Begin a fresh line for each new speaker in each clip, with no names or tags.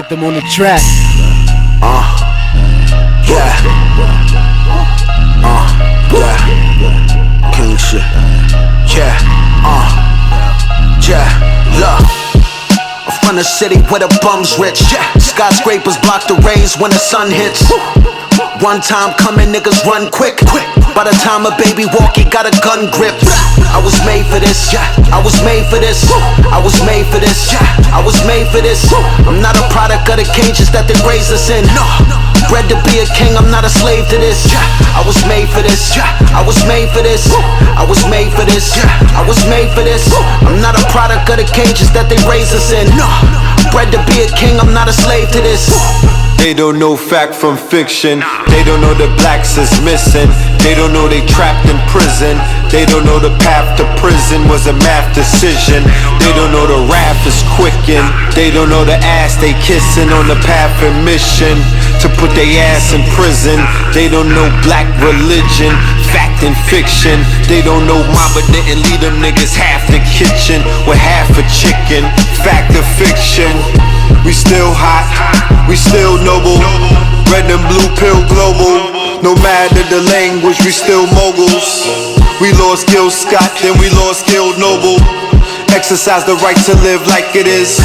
Put them on the track.
Yeah. Yeah. King shit. Yeah. Yeah. Look. I'm from the city where the bums rich. Skyscrapers block the rays when the sun hits. One time coming, niggas run quick. By the time a baby walk, he got a gun grip. I was made for this. I was made for this. I was made for this. I was made for this. I'm not a product of the cages that they raised us in. Bred to be a king, I'm not a slave to this. I was made for this. I was made for this. I was made for this. I was made for this. I'm not a product of the cages that they raised us in. Bred to be a king, I'm not a slave to this.
They don't know fact from fiction. They don't know the blacks is missing. They don't know they trapped in prison. They don't know the path to prison was a math decision. They don't know the wrath is quickened. They don't know the ass they kissing on the path of mission to put their ass in prison. They don't know black religion, fact and fiction. They don't know mama didn't leave them niggas half the kitchen with half a chicken. Fact or fiction. We still hot, we still noble. Red and blue pill global. No matter the language, we still moguls. We lost Gil Scott, then we lost Gil Noble. Exercise the right to live like it is.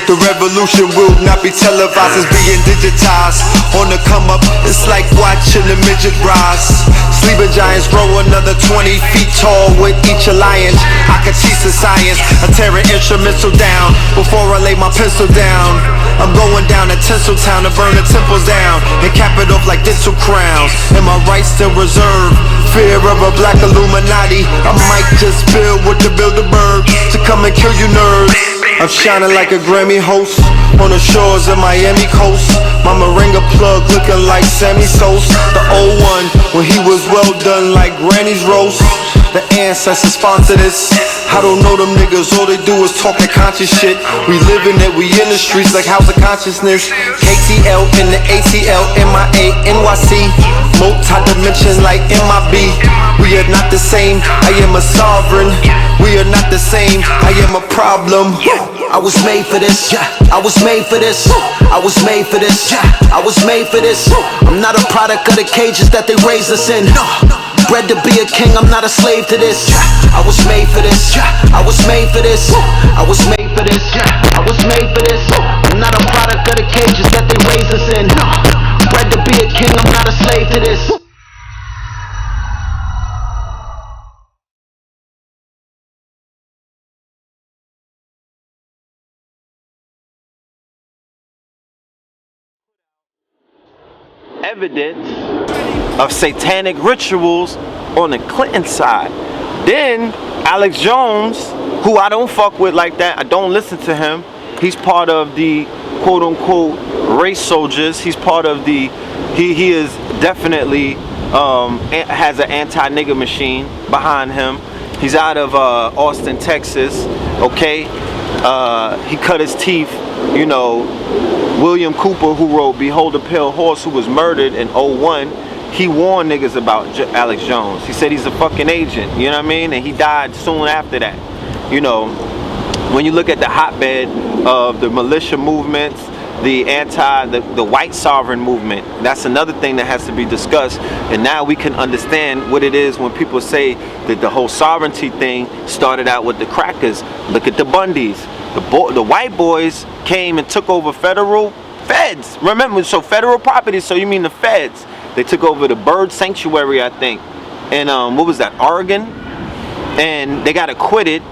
The revolution will not be televised, it's being digitized. On the come up, it's like watching the midget rise. Sleeping giants grow another 20 feet tall with each alliance. I can teach the science, I'm tearing instrumental down before I lay my pencil down. I'm going down to Tinseltown to burn the temples down and cap it off like dental crowns. And my rights still reserved. Fear of a black Illuminati. I might just build with the Bilderberg to come and kill you nerds. I'm shining like a Grammy host on the shores of Miami coast. My Moringa plug looking like Sammy Sosa. The old one when he was well done like Granny's roast. The ancestors sponsor this. I don't know them niggas, all they do is talk that conscious shit. We living it, we in the streets like House of Consciousness. KTL in the ATL, MIA, NYC. Multi-dimension like MIB. We are not the same, I am a sovereign. We are not the same, I am a problem.
I was made for this. I was made for this. I was made for this. I was made for this. I'm not a product of the cages that they raised us in. Bred to be a king, I'm not a slave to this. I was made for this. I was made for this. I was made for this. I was made for this. I'm not a product of the cages that they raised us in. Bred to be a king, I'm not a slave to this.
Evidence of satanic rituals on the Clinton side. Then Alex Jones, who I don't fuck with like that, I don't listen to him. He's part of the quote unquote race soldiers. He's part of the, he is definitely has an anti-nigger machine behind him. He's out of Austin, Texas, okay? He cut his teeth, you know. William Cooper, who wrote Behold a Pale Horse, who was murdered in 01, he warned niggas about Alex Jones. He said he's a fucking agent, you know what I mean? And he died soon after that. You know, when you look at the hotbed of the militia movements, the white sovereign movement, that's another thing that has to be discussed. And now we can understand what it is when people say that the whole sovereignty thing started out with the crackers. Look at the Bundys. The white boys came and took over feds. Remember, so federal property, so you mean the feds. They took over the bird sanctuary, I think. And what was that, Oregon? And they got acquitted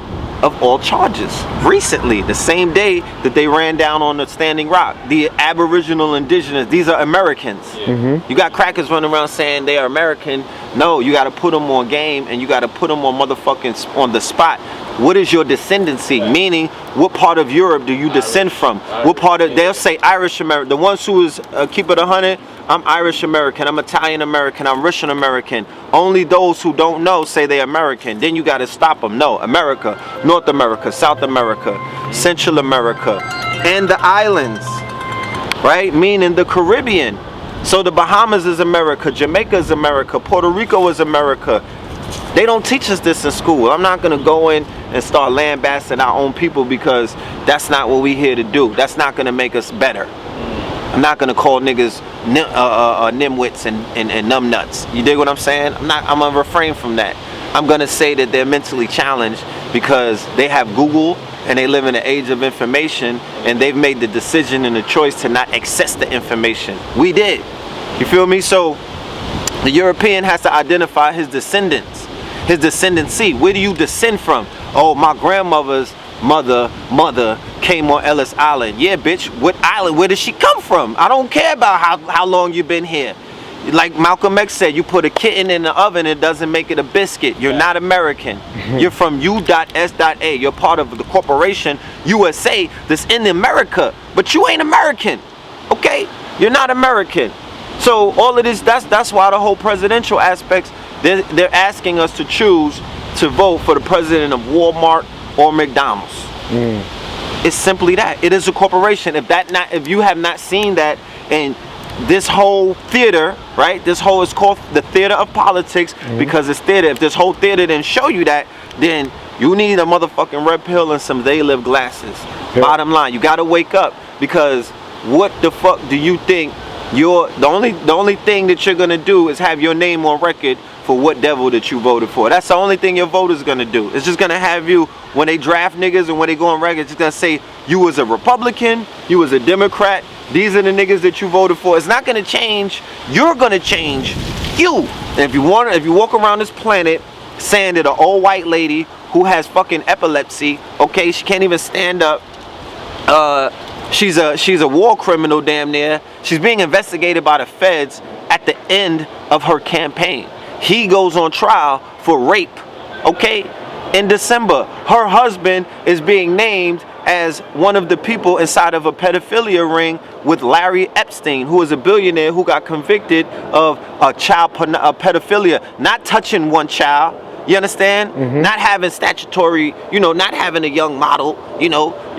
of all charges recently, the same day that they ran down on the Standing Rock. The Aboriginal indigenous, these are Americans. You got crackers running around saying they are American. No, you got to put them on game and you got to put them on motherfucking on the spot. What is your descendancy? Meaning, what part of Europe do you descend from? What part of, they'll say Irish American. The ones who is keep it 100, I'm Irish American, I'm Italian American, I'm Russian American. Only those who don't know say they're American. Then you got to stop them. No, America, North America, South America, Central America, and the islands, right? Meaning the Caribbean. So the Bahamas is America, Jamaica is America, Puerto Rico is America. They don't teach us this in school. I'm not going to go in and start lambasting our own people because that's not what we're here to do. That's not going to make us better. I'm not gonna call niggas nimwits and numbnuts. You dig what I'm saying? I'm gonna refrain from that. I'm gonna say that they're mentally challenged because they have Google and they live in an age of information, and they've made the decision and the choice to not access the information. We did. You feel me? So the European has to identify his descendants, his descendancy. Where do you descend from? Oh, my grandmother's mother came on Ellis Island. Yeah, bitch, what island? Where did she come from? I don't care about how long you've been here. Like Malcolm X said, you put a kitten in the oven, it doesn't make it a biscuit. You're not American. You're from U.S.A. You're part of the corporation USA that's in America, but you ain't American. Okay? You're not American. So all of this, that's why the whole presidential aspects, they're asking us to choose to vote for the president of Walmart or McDonald's. It's simply that. It is a corporation. If you have not seen that, and this whole theater, right? This whole is called the theater of politics because it's theater. If this whole theater didn't show you that, then you need a motherfucking red pill and some They Live glasses. Yeah. Bottom line, you gotta wake up, because what the fuck do you think the only thing that you're gonna do is have your name on record for what devil that you voted for. That's the only thing your voter's gonna do. It's just gonna have you, when they draft niggas and when they go on record, it's just gonna say you was a Republican, you was a Democrat, these are the niggas that you voted for. It's not gonna change. You're gonna change you. And if you walk around this planet saying that an old white lady who has fucking epilepsy, okay, she can't even stand up, she's a war criminal damn near. She's being investigated by the feds at the end of her campaign. He goes on trial for rape, okay? In December, her husband is being named as one of the people inside of a pedophilia ring with Larry Epstein, who is a billionaire who got convicted of pedophilia, not touching one child. You understand? Not having statutory, not having a young model, you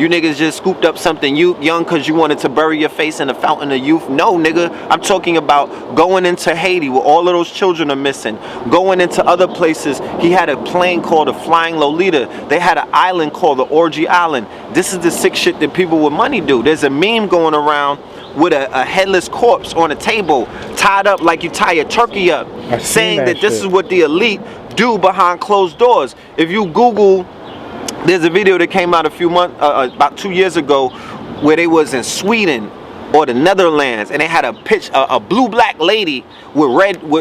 niggas just scooped up something young because you wanted to bury your face in the fountain of youth. No, nigga, I'm talking about going into Haiti where all of those children are missing, going into other places. He had a plane called the Flying Lolita. They had an island called the Orgy Island. This is the sick shit that people with money do. There's a meme going around with a headless corpse on a table, tied up like you tie a turkey up, saying that this is what the elite do behind closed doors. If you Google, there's a video that came out about 2 years ago, where they was in Sweden or the Netherlands, and they had a blue-black lady with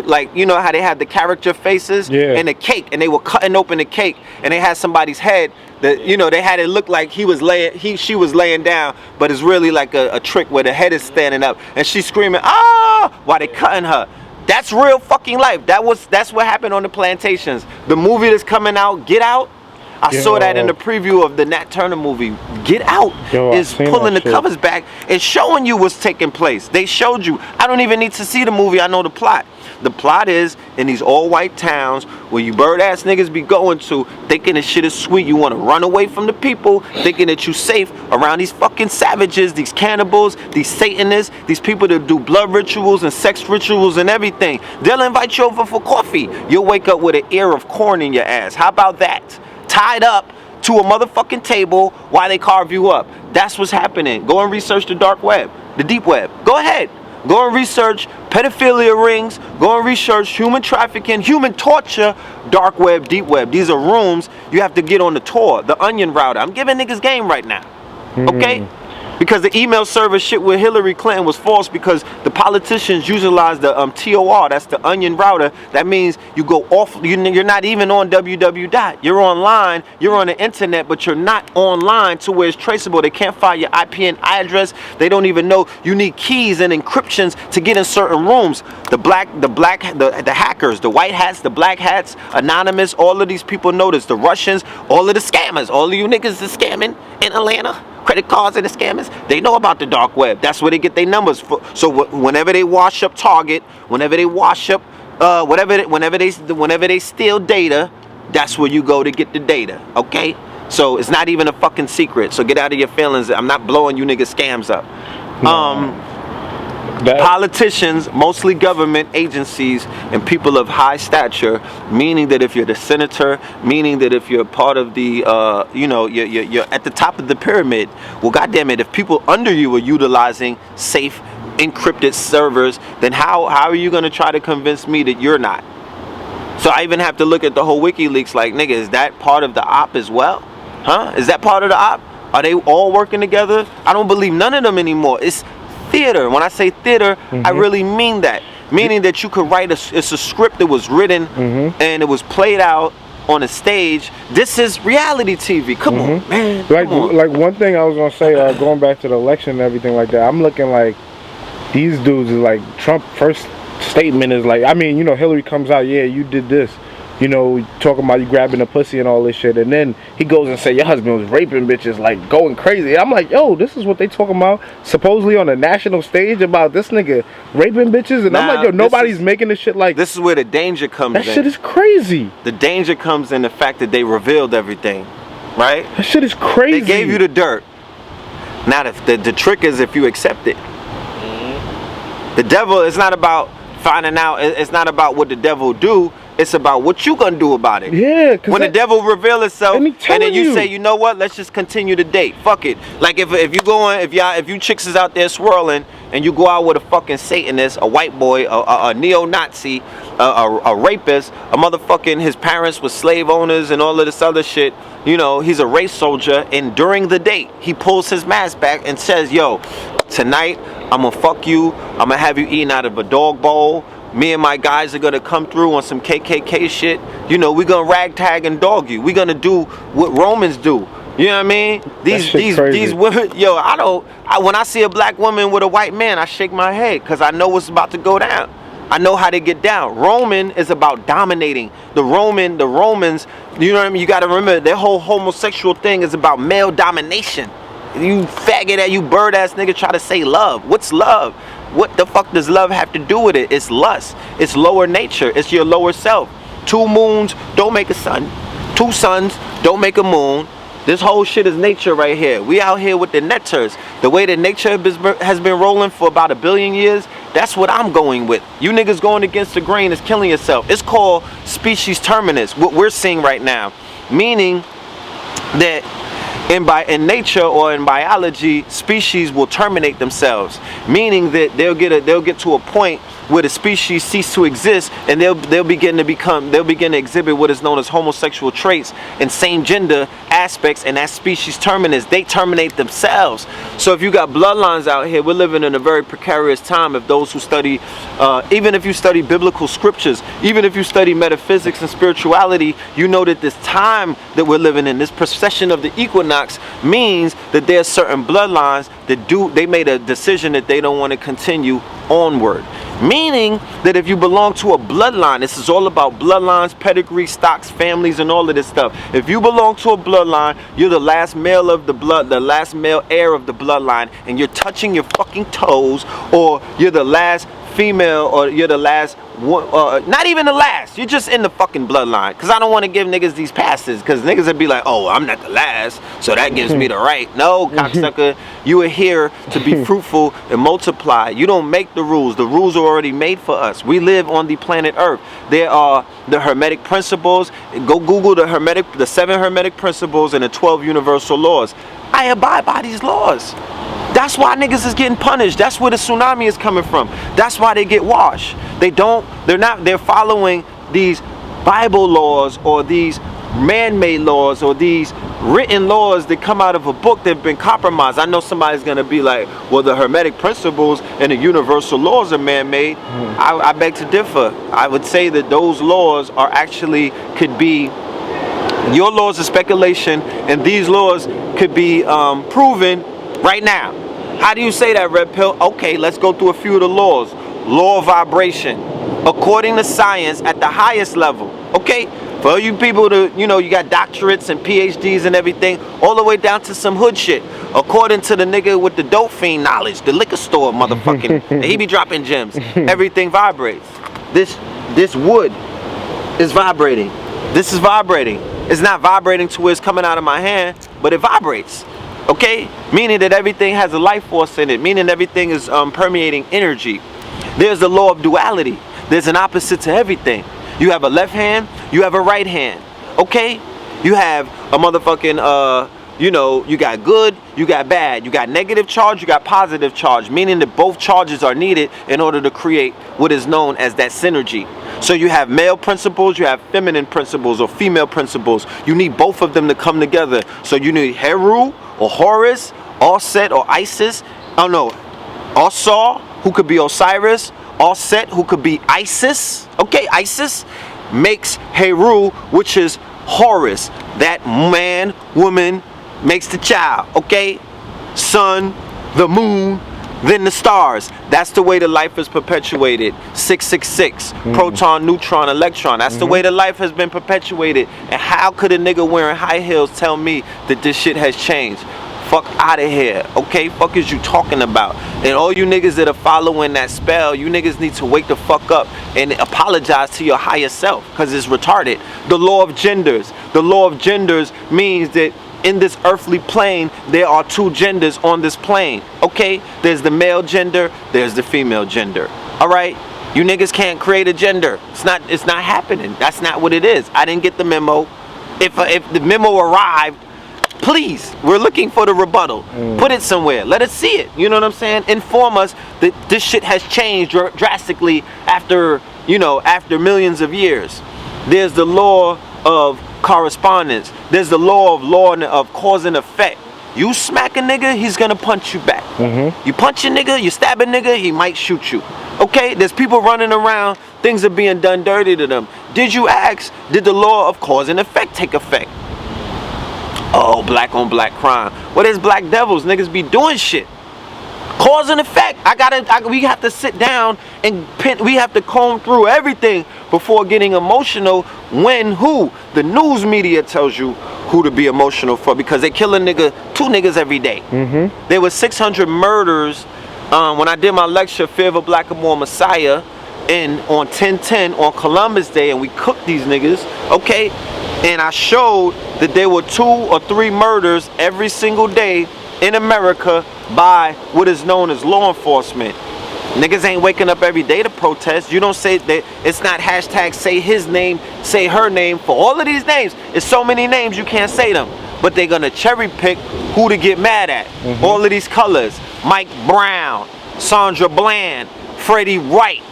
like, how they had the character faces and the cake, and they were cutting open the cake, and they had somebody's head that, they had it look like she was laying down, but it's really like a trick where the head is standing up, and she's screaming, ah, while they cutting her. That's real fucking life. That's what happened on the plantations. The movie that's coming out, Get Out, I saw that in the preview of the Nat Turner movie. Get Out is pulling the covers back and showing you what's taking place. They showed you. I don't even need to see the movie. I know the plot. The plot is in these all-white towns where you bird-ass niggas be going to, thinking this shit is sweet. You want to run away from the people, thinking that you safe around these fucking savages, these cannibals, these Satanists, these people that do blood rituals and sex rituals and everything. They'll invite you over for coffee. You'll wake up with an ear of corn in your ass. How about that? Tied up to a motherfucking table while they carve you up. That's what's happening. Go and research the dark web, the deep web. Go ahead. Go and research pedophilia rings. Go and research human trafficking, human torture, dark web, deep web. These are rooms you have to get on the tour, the onion router. I'm giving niggas game right now. Okay? Because the email server shit with Hillary Clinton was false, because the politicians utilize the TOR, that's the onion router. That means you go off, you're not even on www. You're online, you're on the internet, but you're not online to where it's traceable. They can't find your IP and address. They don't even know. You need keys and encryptions to get in certain rooms. The hackers, the white hats, the black hats, anonymous, all of these people know this. The Russians, all of the scammers, all of you niggas is scamming in Atlanta. Credit cards and the scammers, they know about the dark web. That's where they get their numbers for. So whenever they wash up Target, whenever they wash up whenever they steal data, that's where you go to get the data. Okay, so it's not even a fucking secret. So get out of your feelings. I'm not blowing you niggas scams up. Politicians, mostly government agencies, and people of high stature, meaning that if you're the senator, meaning that if you're part of the, you're at the top of the pyramid, well, goddamn it, if people under you are utilizing safe encrypted servers, then how are you gonna try to convince me that you're not? So I even have to look at the whole WikiLeaks like, nigga, is that part of the op as well? Huh? Is that part of the op? Are they all working together? I don't believe none of them anymore. It's theater. When I say theater, I really mean that. Meaning that you could write it's a script that was written and it was played out on a stage. This is reality TV. Come on, man.
Like one thing I was gonna say, going back to the election and everything like that, I'm looking like these dudes is like Trump first statement is like, I mean, you know, Hillary comes out, yeah, you did this, you know, talking about you grabbing a pussy and all this shit, and then he goes and say your husband was raping bitches, like going crazy. I'm like, yo, this is what they talking about supposedly on a national stage about this nigga raping bitches, and I'm like, yo, nobody's making this shit like.
This is where the danger comes in.
That shit is crazy.
The danger comes in the fact that they revealed everything, right?
That shit is crazy.
They gave you the dirt. Now the trick is if you accept it. The devil is not about finding out. It's not about what the devil do. It's about what you gonna do about it.
Yeah.
When the devil reveal itself, and then you
you
say, you know what? Let's just continue to date. Fuck it. Like if you going, if you chicks is out there swirling, and you go out with a fucking Satanist, a white boy, a neo-Nazi, a rapist, a motherfucking, his parents were slave owners and all of this other shit. You know, he's a race soldier, and during the date, he pulls his mask back and says, yo, tonight, I'm gonna fuck you, I'm gonna have you eating out of a dog bowl. Me and my guys are gonna come through on some KKK shit. You know, we gonna ragtag and dog you. We gonna do what Romans do. You know what I mean? These women, yo, when I see a black woman with a white man, I shake my head because I know what's about to go down. I know how to get down. Roman is about dominating. The Romans, you know what I mean? You gotta remember, their whole homosexual thing is about male domination. You faggot, you bird ass nigga try to say love. What's love? What the fuck does love have to do with it? It's lust. It's lower nature. It's your lower self. 2 moons don't make a sun. 2 suns don't make a moon. This whole shit is nature right here. We out here with the netters. The way that nature has been rolling for about 1 billion years, that's what I'm going with. You niggas going against the grain is killing yourself. It's called species terminus, what we're seeing right now. Meaning that in nature or in biology, species will terminate themselves. Meaning that they'll get to a point where the species cease to exist, and they'll begin to exhibit what is known as homosexual traits and same gender aspects, and that species terminus, they terminate themselves. So if you got bloodlines out here, we're living in a very precarious time. If those who study, even if you study biblical scriptures, even if you study metaphysics and spirituality, you know that this time that we're living in, this procession of the equinox, means that there's certain bloodlines that they made a decision that they don't want to continue onward. Meaning that if you belong to a bloodline, this is all about bloodlines, pedigree, stocks, families, and all of this stuff. If you belong to a bloodline, you're the last male of the blood, the last male heir of the bloodline, and you're touching your fucking toes, or you're the last female, or you're the last not even the last, you're just in the fucking bloodline. Because I don't want to give niggas these passes, because niggas would be like, oh, I'm not the last, so that gives me the right. No, cocksucker, you are here to be fruitful and multiply. You don't make the rules are already made for us. We live on the planet Earth. There are the Hermetic principles. Go Google the 7 Hermetic principles and the 12 universal laws. I abide by these laws. That's why niggas is getting punished. That's where the tsunami is coming from. That's why they get washed. They're following these Bible laws or these man-made laws or these written laws that come out of a book that have been compromised. I know somebody's gonna be like, well, the Hermetic principles and the universal laws are man-made. I beg to differ. I would say that those laws are actually could be your laws of speculation, and these laws could be proven right now. How do you say that, Red Pill? Okay, let's go through a few of the laws. Law of vibration. According to science, at the highest level. Okay? For all you people you got doctorates and PhDs and everything, all the way down to some hood shit. According to the nigga with the dope fiend knowledge, the liquor store motherfucking, he be dropping gems. Everything vibrates. This wood is vibrating. This is vibrating. It's not vibrating to where it's coming out of my hand, but it vibrates. Okay? Meaning that everything has a life force in it. Meaning everything is permeating energy. There's the law of duality. There's an opposite to everything. You have a left hand, you have a right hand. Okay? You have a motherfucking you know, you got good, you got bad, you got negative charge, you got positive charge, meaning that both charges are needed in order to create what is known as that synergy. So you have male principles, you have feminine principles or female principles. You need both of them to come together. So you need Heru or Horus, Set or Isis. Oh no, Osar, who could be Osiris, Set, who could be Isis. Okay, Isis makes Heru, which is Horus. That man, woman makes the child. Okay, sun, the moon, then the stars. That's the way the life is perpetuated. 666, proton, neutron, electron. That's the way the life has been perpetuated. And how could a nigga wearing high heels tell me that this shit has changed? Fuck out of here, okay? Fuck is you talking about? And all you niggas that are following that spell, you niggas need to wake the fuck up and apologize to your higher self, because it's retarded. The law of genders. The law of genders means that in this earthly plane, there are two genders on this plane, okay? There's the male gender, there's the female gender, all right? You niggas can't create a gender. It's not happening. That's not what it is. I didn't get the memo. If the memo arrived, please, we're looking for the rebuttal. Put it somewhere. Let us see it. You know what I'm saying? Inform us that this shit has changed drastically after, you know, after millions of years. There's the law of correspondence. There's the law of cause and effect. You smack a nigga, he's gonna punch you back. You punch a nigga, you stab a nigga, he might shoot you. Okay, there's people running around, things are being done dirty to them. Did you ask, did the law of cause and effect take effect? Oh, black on black crime. What is black devils? Niggas be doing shit. Cause and effect. We have to sit down and we have to comb through everything before getting emotional. Who? The news media tells you who to be emotional for, because they kill a nigga, 2 niggas every day. There was 600 murders when I did my lecture, Fear of a Blackamoor Messiah, on 10/10 on Columbus Day, and we cooked these niggas, okay? And I showed that there were 2 or 3 murders every single day in America by what is known as law enforcement. Niggas ain't waking up every day to protest. You don't say that. It's not hashtag say his name, say her name. For all of these names, it's so many names you can't say them. But they're gonna cherry pick who to get mad at. All of these colors: Mike Brown, Sandra Bland, Freddie Wright.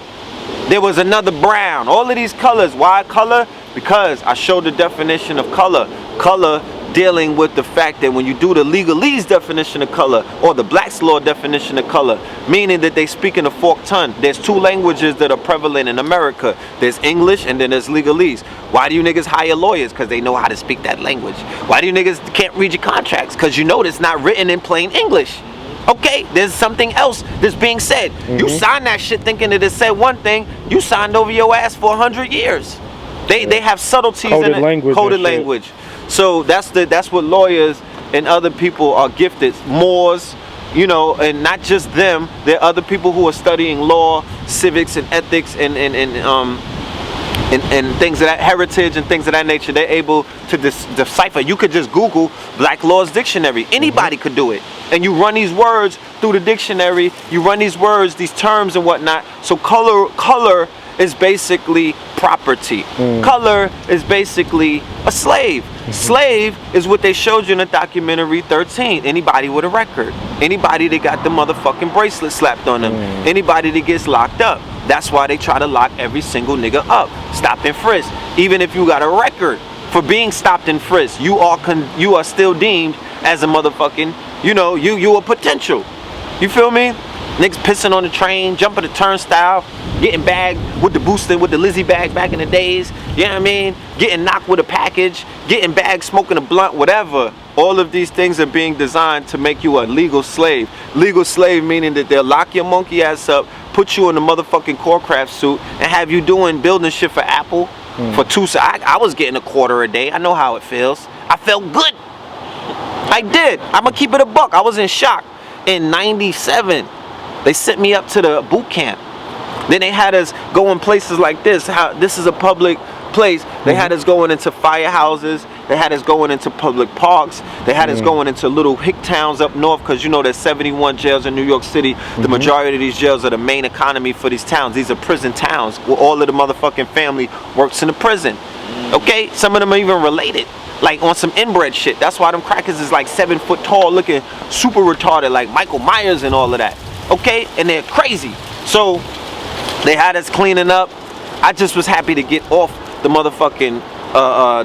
There was another Brown. All of these colors. Why color? Because I showed the definition of color. Color dealing with the fact that when you do the legalese definition of color, or the Black's Law definition of color, meaning that they speak in a forked tongue. There's 2 languages that are prevalent in America. There's English and then there's legalese. Why do you niggas hire lawyers? Because they know how to speak that language. Why do you niggas can't read your contracts? Because you know it's not written in plain English. Okay, there's something else that's being said. You signed that shit thinking that it said one thing. You signed over your ass for 100 years. They have subtleties in it. Coded language. So that's what lawyers and other people are gifted. Moors, you know, and not just them. There are other people who are studying law, civics, and ethics, and things of that heritage and things of that nature. They're able to decipher. You could just Google Black Laws Dictionary. Anybody could do it. And you run these words through the dictionary. You run these words, these terms and whatnot. So color is basically property. Color is basically a slave. Slave is what they showed you in the documentary 13. Anybody with a record. Anybody that got the motherfucking bracelet slapped on them. Anybody that gets locked up. That's why they try to lock every single nigga up. Stop and frisk. Even if you got a record for being stopped and frisked, you are still deemed as a motherfucking, you know, you a potential. You feel me? Niggas pissing on the train, jumping the turnstile, getting bagged with the booster, with the Lizzie bag back in the days. You know what I mean? Getting knocked with a package, getting bagged, smoking a blunt, whatever. All of these things are being designed to make you a legal slave. Legal slave meaning that they'll lock your monkey ass up, put you in a motherfucking Corecraft suit, and have you doing building shit for Apple for 2. I was getting $0.25 a day. I know how it feels. I felt good. I did. I'm gonna keep it a buck. I was in shock. In '97, they sent me up to the boot camp. Then they had us go in places like this. This is a public place. They had us going into firehouses. They had us going into public parks. They had us going into little hick towns up north, because you know there's 71 jails in New York City. The majority of these jails are the main economy for these towns. These are prison towns where all of the motherfucking family works in the prison. Okay? Some of them are even related. like on some inbred shit. That's why them crackers is like 7 foot tall, looking super retarded, like Michael Myers and all of that. Okay, and they're crazy. So they had us cleaning up. I just was happy to get off the motherfucking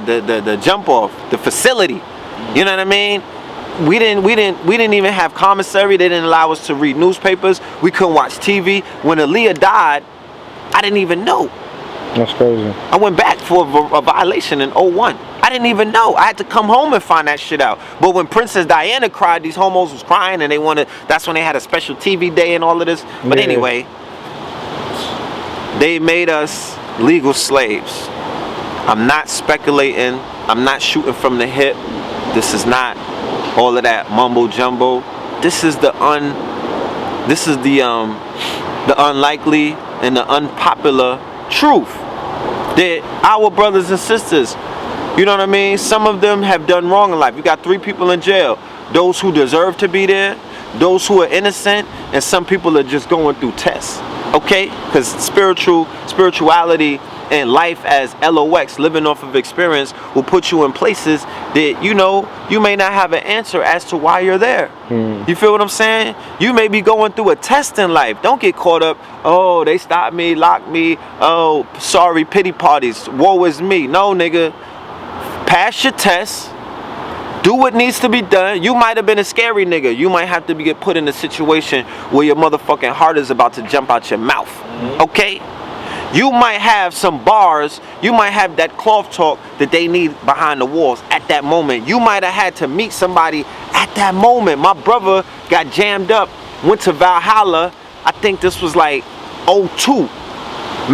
the jump off the facility. You know what I mean? We didn't even have commissary. They didn't allow us to read newspapers. We couldn't watch TV. When Aaliyah died, I didn't even know.
That's crazy. I
went back for a violation in 01. I didn't even know. I had to come home and find that shit out. But when Princess Diana cried, these homos was crying, and that's when they had a special TV day and all of this. But anyway, they made us legal slaves. I'm not speculating. I'm not shooting from the hip. This is not all of that mumbo jumbo. This is the unlikely and the unpopular truth that our brothers and sisters, you know what I mean, some of them have done wrong in life. You got 3 people in jail, those who deserve to be there, those who are innocent, and some people are just going through tests. Okay, because spirituality and life as LOX, living off of experience, will put you in places that, you know, you may not have an answer as to why you're there. You feel what I'm saying? You may be going through a test in life. Don't get caught up, oh, they stopped me, locked me, oh, sorry, pity parties, woe is me. No, nigga, pass your test. Do what needs to be done. You might have been a scary nigga. You might have to get put in a situation where your motherfucking heart is about to jump out your mouth. Okay? You might have some bars. You might have that cloth talk that they need behind the walls at that moment. You might have had to meet somebody at that moment. My brother got jammed up, went to Valhalla. I think this was like 02.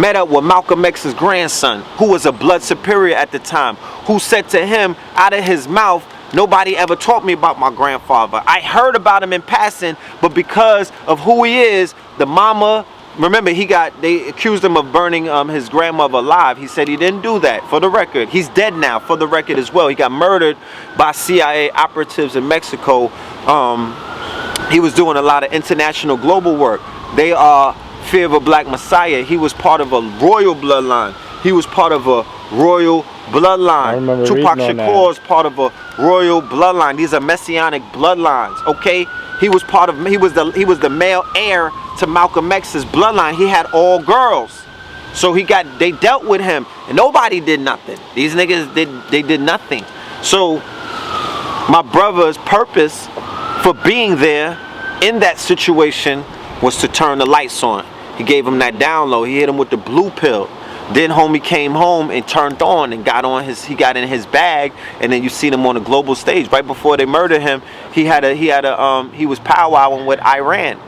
Met up with Malcolm X's grandson, who was a blood superior at the time, who said to him out of his mouth, nobody ever taught me about my grandfather. I heard about him in passing, but because of who he is, the mama, remember they accused him of burning his grandmother alive. He said he didn't do that, for the record. He's dead now, for the record as well. He got murdered by CIA operatives in Mexico. He was doing a lot of international global work. They are Fear of a Black Messiah. He was part of a royal bloodline. He was part of a royal bloodline. Tupac Shakur is part of a royal bloodline. These are messianic bloodlines. Okay, he was the male heir to Malcolm X's bloodline. He had all girls, so they dealt with him, and nobody did nothing. These niggas did nothing. So my brother's purpose for being there in that situation was to turn the lights on. He gave him that download. He hit him with the blue pill. Then homie came home and turned on and he got in his bag, and then you seen him on a global stage. Right before they murdered him, he was powwowing with Iran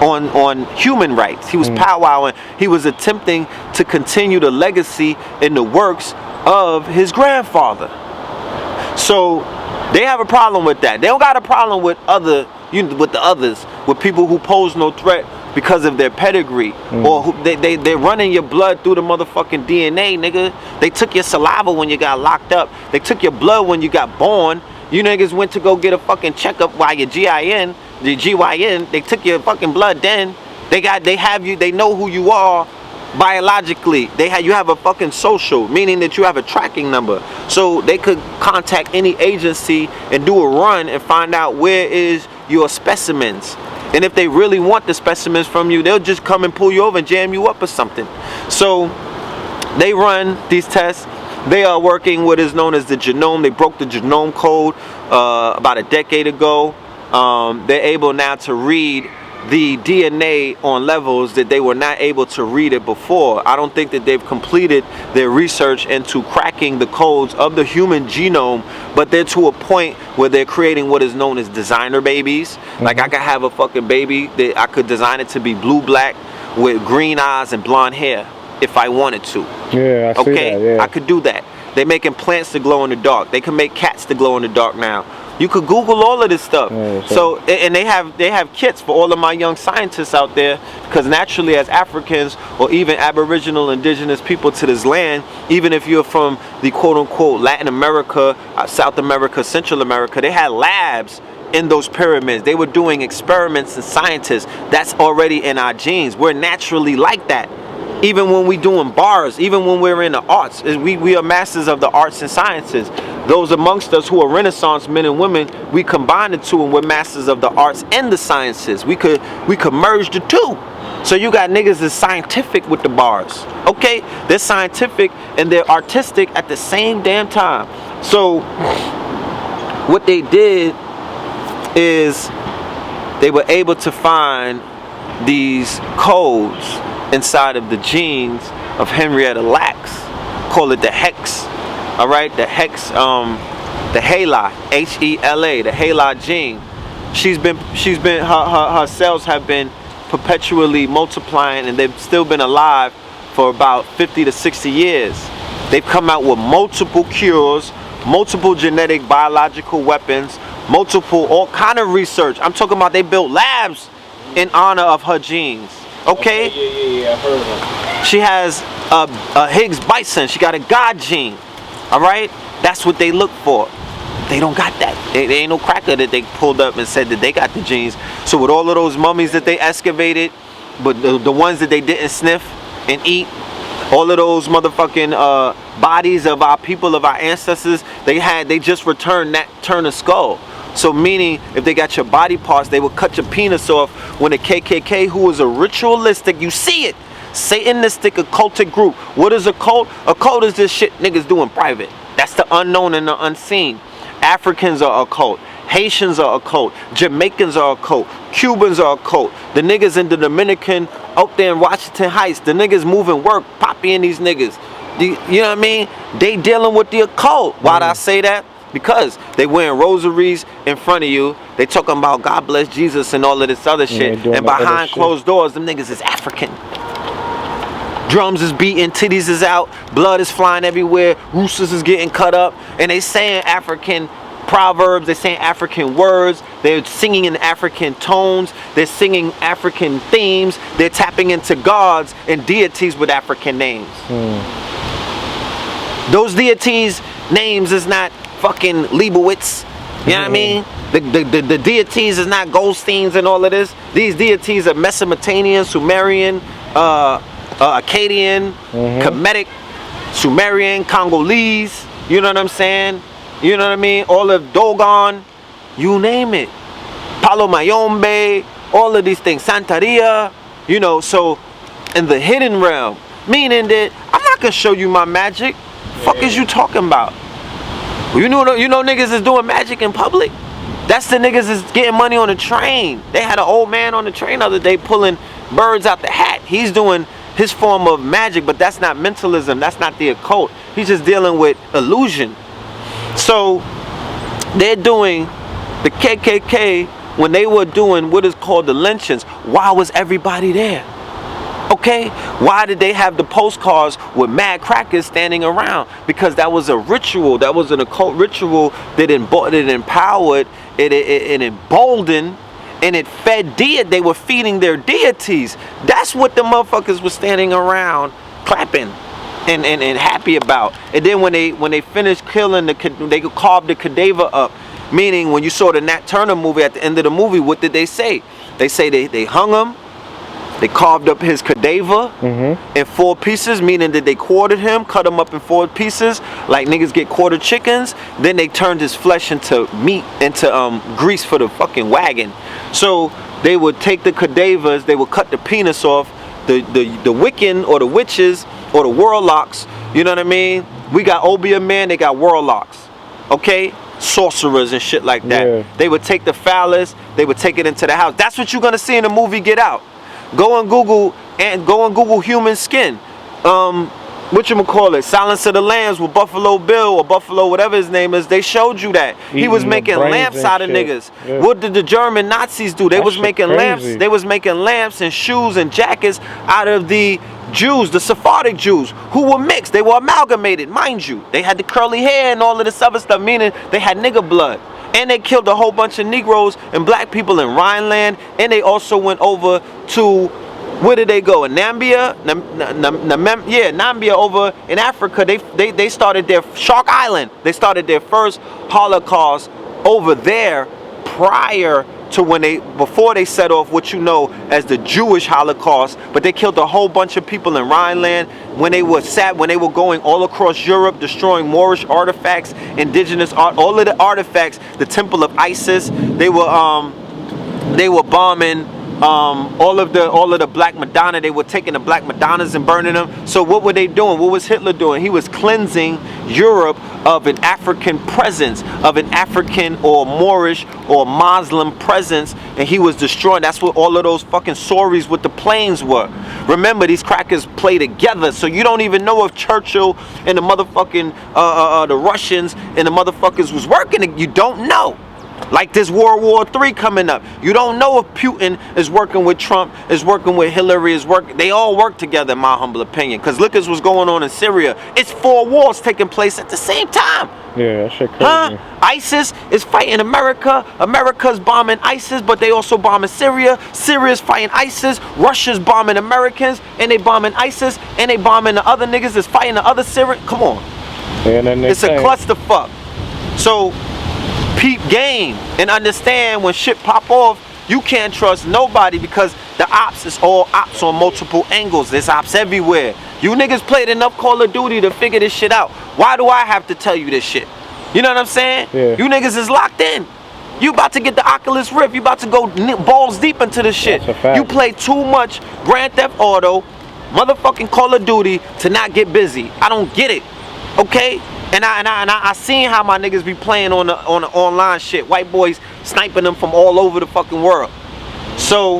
on human rights. He was powwowing. He was attempting to continue the legacy and the works of his grandfather. So they have a problem with that. They don't got a problem with the others, with people who pose no threat because of their pedigree, or they're running your blood through the motherfucking DNA, nigga. They took your saliva when you got locked up. They took your blood when you got born. You niggas went to go get a fucking checkup while your GYN, they took your fucking blood then. They know who you are biologically. You have a fucking social, meaning that you have a tracking number. So they could contact any agency and do a run and find out where is your specimens. And if they really want the specimens from you, they'll just come and pull you over and jam you up or something. So they run these tests. They are working what is known as the genome. They broke the genome code about a decade ago. They're able now to read the DNA on levels that they were not able to read it before. I don't think that they've completed their research into cracking the codes of the human genome, but they're to a point where they're creating what is known as designer babies. Like I could have a fucking baby that I could design it to be blue black with green eyes and blonde hair if I wanted to.
Yeah, I see that, yeah.
I could do that. They're making plants to glow in the dark. They can make cats to glow in the dark now. You could Google all of this stuff. Yeah, so, and they have kits for all of my young scientists out there, because naturally as Africans or even Aboriginal indigenous people to this land, even if you're from the quote unquote Latin America, South America, Central America, they had labs in those pyramids. They were doing experiments and scientists. That's already in our genes. We're naturally like that. Even when we doing bars, even when we're in the arts, we are masters of the arts and sciences. Those amongst us who are Renaissance men and women, we combine the two and we're masters of the arts and the sciences. We could merge the two. So you got niggas that's scientific with the bars. Okay? They're scientific and they're artistic at the same damn time. So what they did is they were able to find these codes inside of the genes of Henrietta Lacks. Call it the hex. All right, the hex, the HeLa, H-E-L-A, the HeLa gene. Her cells have been perpetually multiplying, and they've still been alive for about 50 to 60 years. They've come out with multiple cures, multiple genetic biological weapons, multiple all kind of research. I'm talking about they built labs in honor of her genes. Okay?
Yeah, I've heard of them.
She has a Higgs bison. She got a God gene. All right? That's what they look for. They don't got that. They ain't no cracker that they pulled up and said that they got the genes. So with all of those mummies that they excavated, but the ones that they didn't sniff and eat, all of those motherfucking bodies of our people, of our ancestors, they just returned that Turner skull. So meaning, if they got your body parts, they would cut your penis off. When the KKK, who is a ritualistic, you see it, Satanistic occultic group. What is a cult? A cult is this shit niggas do in private. That's the unknown and the unseen. Africans are a cult. Haitians are a cult. Jamaicans are a cult. Cubans are a cult. The niggas in the Dominican, out there in Washington Heights, the niggas moving work, popping these niggas. You know what I mean? They dealing with the occult. Why'd I say that? Because they wearing rosaries in front of you. They talking about God bless Jesus and all of this other shit. And behind closed doors, them niggas is African. Drums is beating, titties is out, blood is flying everywhere, roosters is getting cut up, and they saying African proverbs, they're saying African words, they're singing in African tones, they're singing African themes, they're tapping into gods and deities with African names. Those deities' names is not fucking Leibowitz, you know what I mean? The deities is not Goldsteins and all of this. These deities are Mesopotamian, Sumerian, Akkadian, Kemetic, Sumerian, Congolese, you know what I'm saying? You know what I mean? All of Dogon, you name it. Palo Mayombe, all of these things, Santeria, you know, so in the hidden realm, meaning that I'm not gonna show you my magic. Fuck is you talking about? You know niggas is doing magic in public? That's the niggas is getting money on the train. They had an old man on the train the other day pulling birds out the hat. He's doing his form of magic, but that's not mentalism. That's not the occult. He's just dealing with illusion. So they're doing the KKK when they were doing what is called the lynchings. Why was everybody there? Okay, why did they have the postcards with mad crackers standing around? Because that was a ritual. That was an occult ritual that empowered, it emboldened, and it fed they were feeding their deities. That's what the motherfuckers were standing around clapping and happy about. And then when they finished killing they carved the cadaver up. Meaning when you saw the Nat Turner movie, at the end of the movie, what did they say? They say they hung him. They carved up his cadaver in 4 pieces, meaning that they quartered him, cut him up in 4 pieces, like niggas get quartered chickens. Then they turned his flesh into meat, into grease for the fucking wagon. So they would take the cadavers, they would cut the penis off. The Wiccan or the witches or the warlocks, you know what I mean? We got obeah men, they got warlocks, okay? Sorcerers and shit like that. Yeah. They would take the phallus, they would take it into the house. That's what you're gonna see in the movie Get Out. Go on Google human skin. Whatchamacallit, Silence of the Lambs with Buffalo Bill or Buffalo, whatever his name is. They showed you that. He was making lamps out of niggas. Yeah. What did the German Nazis do? They was making lamps. They was making lamps and shoes and jackets out of the Jews, the Sephardic Jews, who were mixed. They were amalgamated, mind you. They had the curly hair and all of this other stuff, meaning they had nigga blood. And they killed a whole bunch of Negroes and black people in Rhineland. And they also went over to, where did they go? In Nambia? Nambia over in Africa. They started their, Shark Island. They started their first Holocaust over there prior to before they set off what you know as the Jewish Holocaust, but they killed a whole bunch of people in Rhineland when they were going all across Europe, destroying Moorish artifacts, indigenous art, all of the artifacts, the Temple of Isis. They were bombing all of the Black Madonna. They were taking the Black Madonnas and burning them. So what were they doing? What was Hitler doing? He was cleansing Europe of an African presence, of an African or Moorish or Muslim presence, and he was destroying. That's what all of those fucking stories with the planes were. Remember, these crackers play together, so you don't even know if Churchill and the motherfucking the Russians and the motherfuckers was working. You don't know. Like this World War III coming up. You don't know if Putin is working with Trump, is working with Hillary, they all work together in my humble opinion. Because look at what's going on in Syria. It's 4 wars taking place at the same time.
Yeah, that shit crazy.
ISIS is fighting America. America's bombing ISIS, but they also bombing Syria. Syria's fighting ISIS. Russia's bombing Americans, and they bombing ISIS, and they bombing the other niggas that's fighting the other Syrian. Come on.
And then
it's a clusterfuck. So peep game and understand when shit pop off, you can't trust nobody because the ops is all ops on multiple angles. There's ops everywhere. You niggas played enough Call of Duty to figure this shit out. Why do I have to tell you this shit? You know what I'm saying?
Yeah.
You niggas is locked in. You about to get the Oculus Rift. You about to go balls deep into this shit.
That's a fact.
You play too much Grand Theft Auto, motherfucking Call of Duty to not get busy. I don't get it. Okay? And I seen how my niggas be playing on the online shit. White boys sniping them from all over the fucking world. So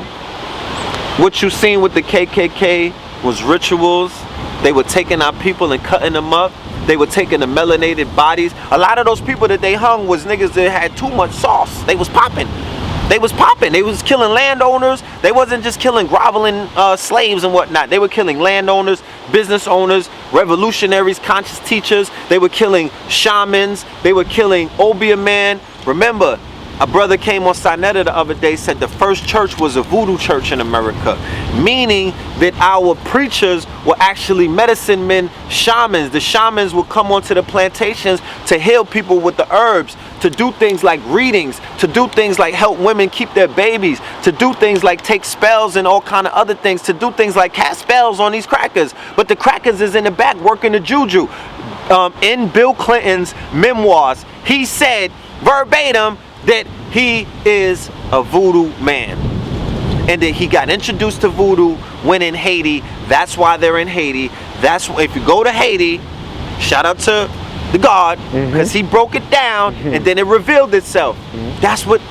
what you seen with the KKK was rituals. They were taking our people and cutting them up. They were taking the melanated bodies. A lot of those people that they hung was niggas that had too much sauce. They was popping. They was popping. They was killing landowners. They wasn't just killing groveling slaves and whatnot. They were killing landowners, business owners, revolutionaries, conscious teachers. They were killing shamans. They were killing obeah man. Remember, a brother came on Sinetta the other day, said the first church was a voodoo church in America, meaning that our preachers were actually medicine men, shamans. The shamans would come onto the plantations to heal people with the herbs, to do things like readings, to do things like help women keep their babies, to do things like take spells and all kind of other things, to do things like cast spells on these crackers. But the crackers is in the back working the juju. In Bill Clinton's memoirs, he said verbatim that he is a voodoo man and that he got introduced to voodoo when in Haiti. That's why they're in Haiti. That's if you go to Haiti, shout out to the God, because he broke it down and then it revealed itself. That's what,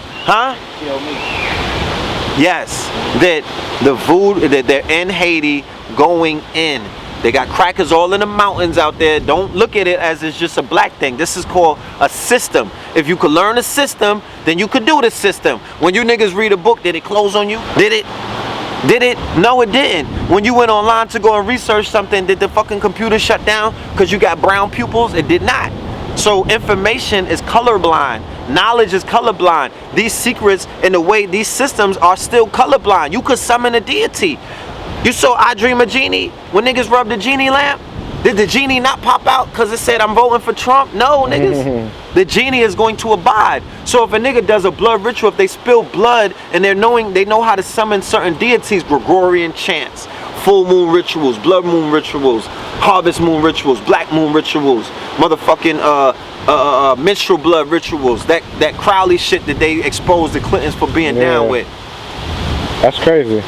yes, that the voodoo, that they're in Haiti going in. They got crackers all in the mountains out there. Don't look at it as it's just a black thing. This is called a system. If you could learn a system, then you could do the system. When you niggas read a book, did it close on you? Did it? Did it? No, it didn't. When you went online to go and research something, did the fucking computer shut down because you got brown pupils? It did not. So information is colorblind. Knowledge is colorblind. These secrets and the way these systems are still colorblind. You could summon a deity. You saw I Dream a Genie? When niggas rubbed the genie lamp? Did the genie not pop out because it said I'm voting for Trump? No, niggas. The genie is going to abide. So if a nigga does a blood ritual, if they spill blood and they know how to summon certain deities, Gregorian chants, full moon rituals, blood moon rituals, harvest moon rituals, black moon rituals, motherfucking menstrual blood rituals, that Crowley shit that they exposed the Clintons for being down with.
That's crazy.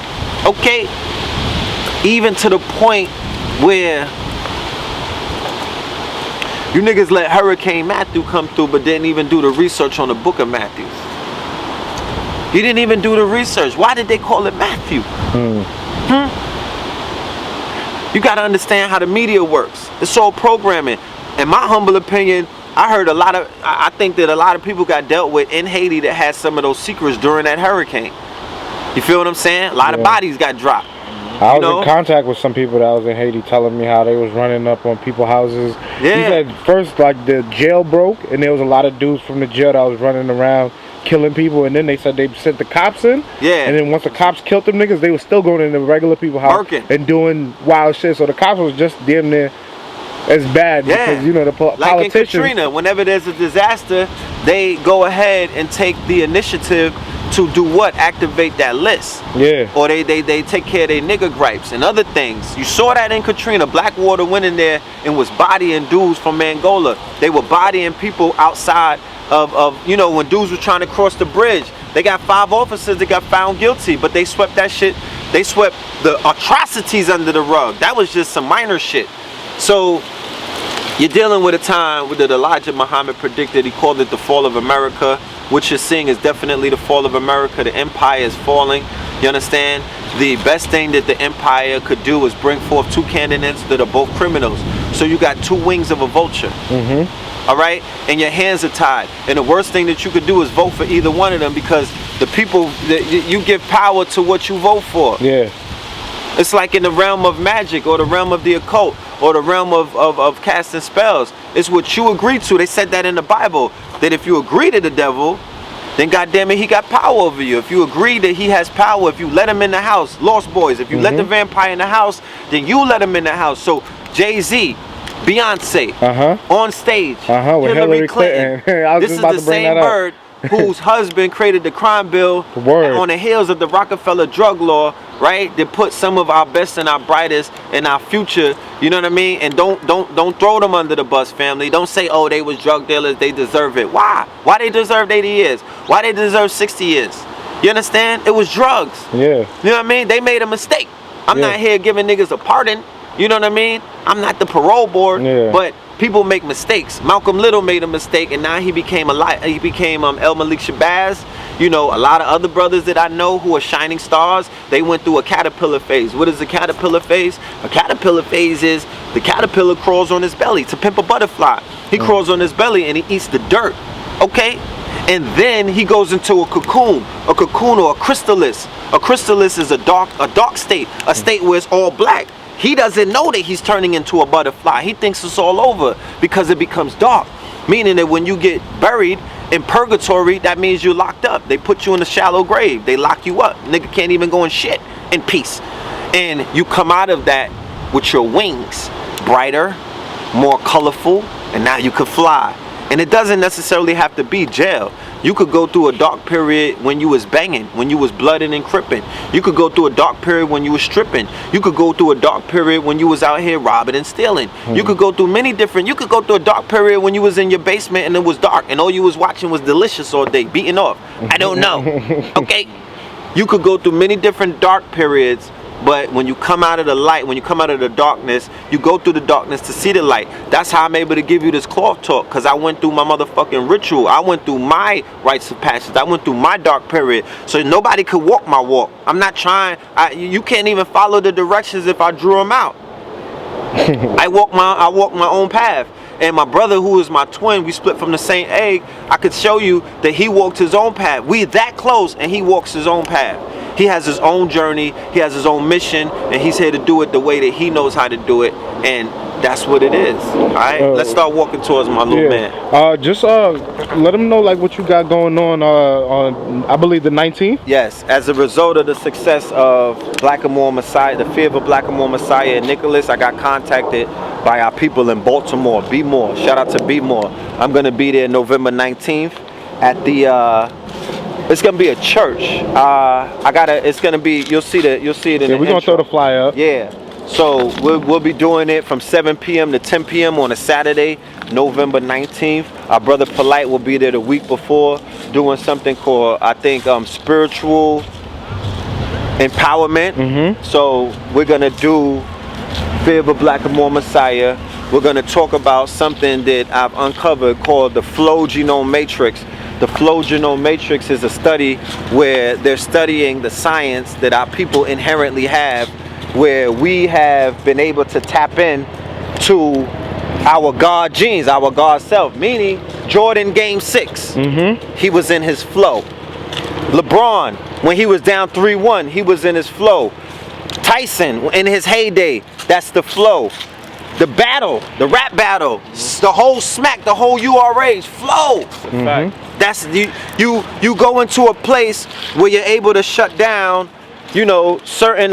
Okay. Even to the point where you niggas let Hurricane Matthew come through but didn't even do the research on the book of Matthew. You didn't even do the research. Why did they call it Matthew? You gotta understand how the media works. It's all programming. In my humble opinion, I think that a lot of people got dealt with in Haiti that had some of those secrets during that hurricane. You feel what I'm saying? A lot of bodies got dropped.
I was in contact with some people that was in Haiti telling me how they was running up on people's houses.
Yeah.
He said first like the jail broke and there was a lot of dudes from the jail that was running around killing people, and then they said they sent the cops in. Yeah. And then once the cops killed them niggas, they were still going in the regular people's house and doing wild shit. So the cops was just damn near as bad because you know the politicians.
Like in Katrina, whenever there's a disaster, they go ahead and take the initiative to do what? Activate that list.
Yeah.
Or they take care of their nigga gripes and other things. You saw that in Katrina. Blackwater went in there and was bodying dudes from Angola. They were bodying people outside of you know, when dudes were trying to cross the bridge. They got 5 officers that got found guilty, but they swept that shit. They swept the atrocities under the rug. That was just some minor shit. So you're dealing with a time that Elijah Muhammad predicted. He called it the fall of America. What you're seeing is definitely the fall of America. The empire is falling. You understand? The best thing that the empire could do is bring forth 2 candidates that are both criminals. So you got 2 wings of a vulture. All right? And your hands are tied. And the worst thing that you could do is vote for either one of them, because the people, you give power to what you vote for.
Yeah.
It's like in the realm of magic, or the realm of the occult, or the realm of casting spells. It's what you agree to. They said that in the Bible, that if you agree to the devil, then goddamn it, he got power over you. If you agree that he has power, if you let him in the house, Lost Boys, if you let the vampire in the house, then you let him in the house. So Jay-Z, Beyonce, on stage,
with Hillary Clinton. I was
this
just
is
about
the
to bring
same
that up.
bird whose husband created the crime bill on the heels of the Rockefeller drug law, right? That put some of our best and our brightest and our future, you know what I mean? And don't throw them under the bus, family. Don't say, oh, they was drug dealers, they deserve it. Why? Why they deserved 80 years? Why they deserve 60 years? You understand? It was drugs.
Yeah.
You know what I mean? They made a mistake. I'm not here giving niggas a pardon. You know what I mean? I'm not the parole board, but people make mistakes. Malcolm Little made a mistake, and now he became El Malik Shabazz. You know, a lot of other brothers that I know who are shining stars, they went through a caterpillar phase. What is a caterpillar phase? A caterpillar phase is the caterpillar crawls on his belly to pimp a butterfly. He crawls on his belly and he eats the dirt, okay? And then he goes into a cocoon or a chrysalis. A chrysalis is a dark state, a state where it's all black. He doesn't know that he's turning into a butterfly. He thinks it's all over because it becomes dark. Meaning that when you get buried in purgatory, that means you're locked up. They put you in a shallow grave. They lock you up. Nigga can't even go and shit in peace. And you come out of that with your wings brighter, more colorful, and now you could fly. And it doesn't necessarily have to be jail. You could go through a dark period when you was banging, when you was blooding and cripping. You could go through a dark period when you was stripping. You could go through a dark period when you was out here robbing and stealing. You could go through you could go through a dark period when you was in your basement and it was dark and all you was watching was Delicious all day, beating off. I don't know. Okay? You could go through many different dark periods, but when you come out of the light, when you come out of the darkness, you go through the darkness to see the light. That's how I'm able to give you this cloth talk, because I went through my motherfucking ritual. I went through my rites of passage. I went through my dark period. So nobody could walk my walk. I'm not trying. You can't even follow the directions if I drew them out. I walk my own path. And my brother, who is my twin, we split from the same egg. I could show you that he walked his own path. We that close, and he walks his own path. He has his own journey, he has his own mission, and he's here to do it the way that he knows how to do it, and that's what it is. All right, let's start walking towards my little man.
Just let him know like what you got going on I believe the 19th.
Yes, as a result of the success of Blackamoor Messiah, the Fear of a Blackamoor Messiah and Nicholas, I got contacted by our people in Baltimore. Be More. Shout out to Be More. I'm gonna be there November 19th at the. It's gonna be a church. It's gonna be. You'll see it in the
we're gonna throw the flyer up.
Yeah. So we'll be doing it from 7 p.m. to 10 p.m. on a Saturday, November 19th. Our brother Polite will be there the week before, doing something called, I think, spiritual empowerment. So we're gonna do Fear of a Blackamoor Messiah. We're gonna talk about something that I've uncovered called the flow genome matrix. The flow genome matrix is a study where they're studying the science that our people inherently have, where we have been able to tap in to our God genes, our God self. Meaning, Jordan Game 6, he was in his flow. LeBron, when he was down 3-1, he was in his flow. Tyson, in his heyday, that's the flow. The battle, the rap battle, the whole smack, the whole URA's flow. That's you go into a place where you're able to shut down, you know, certain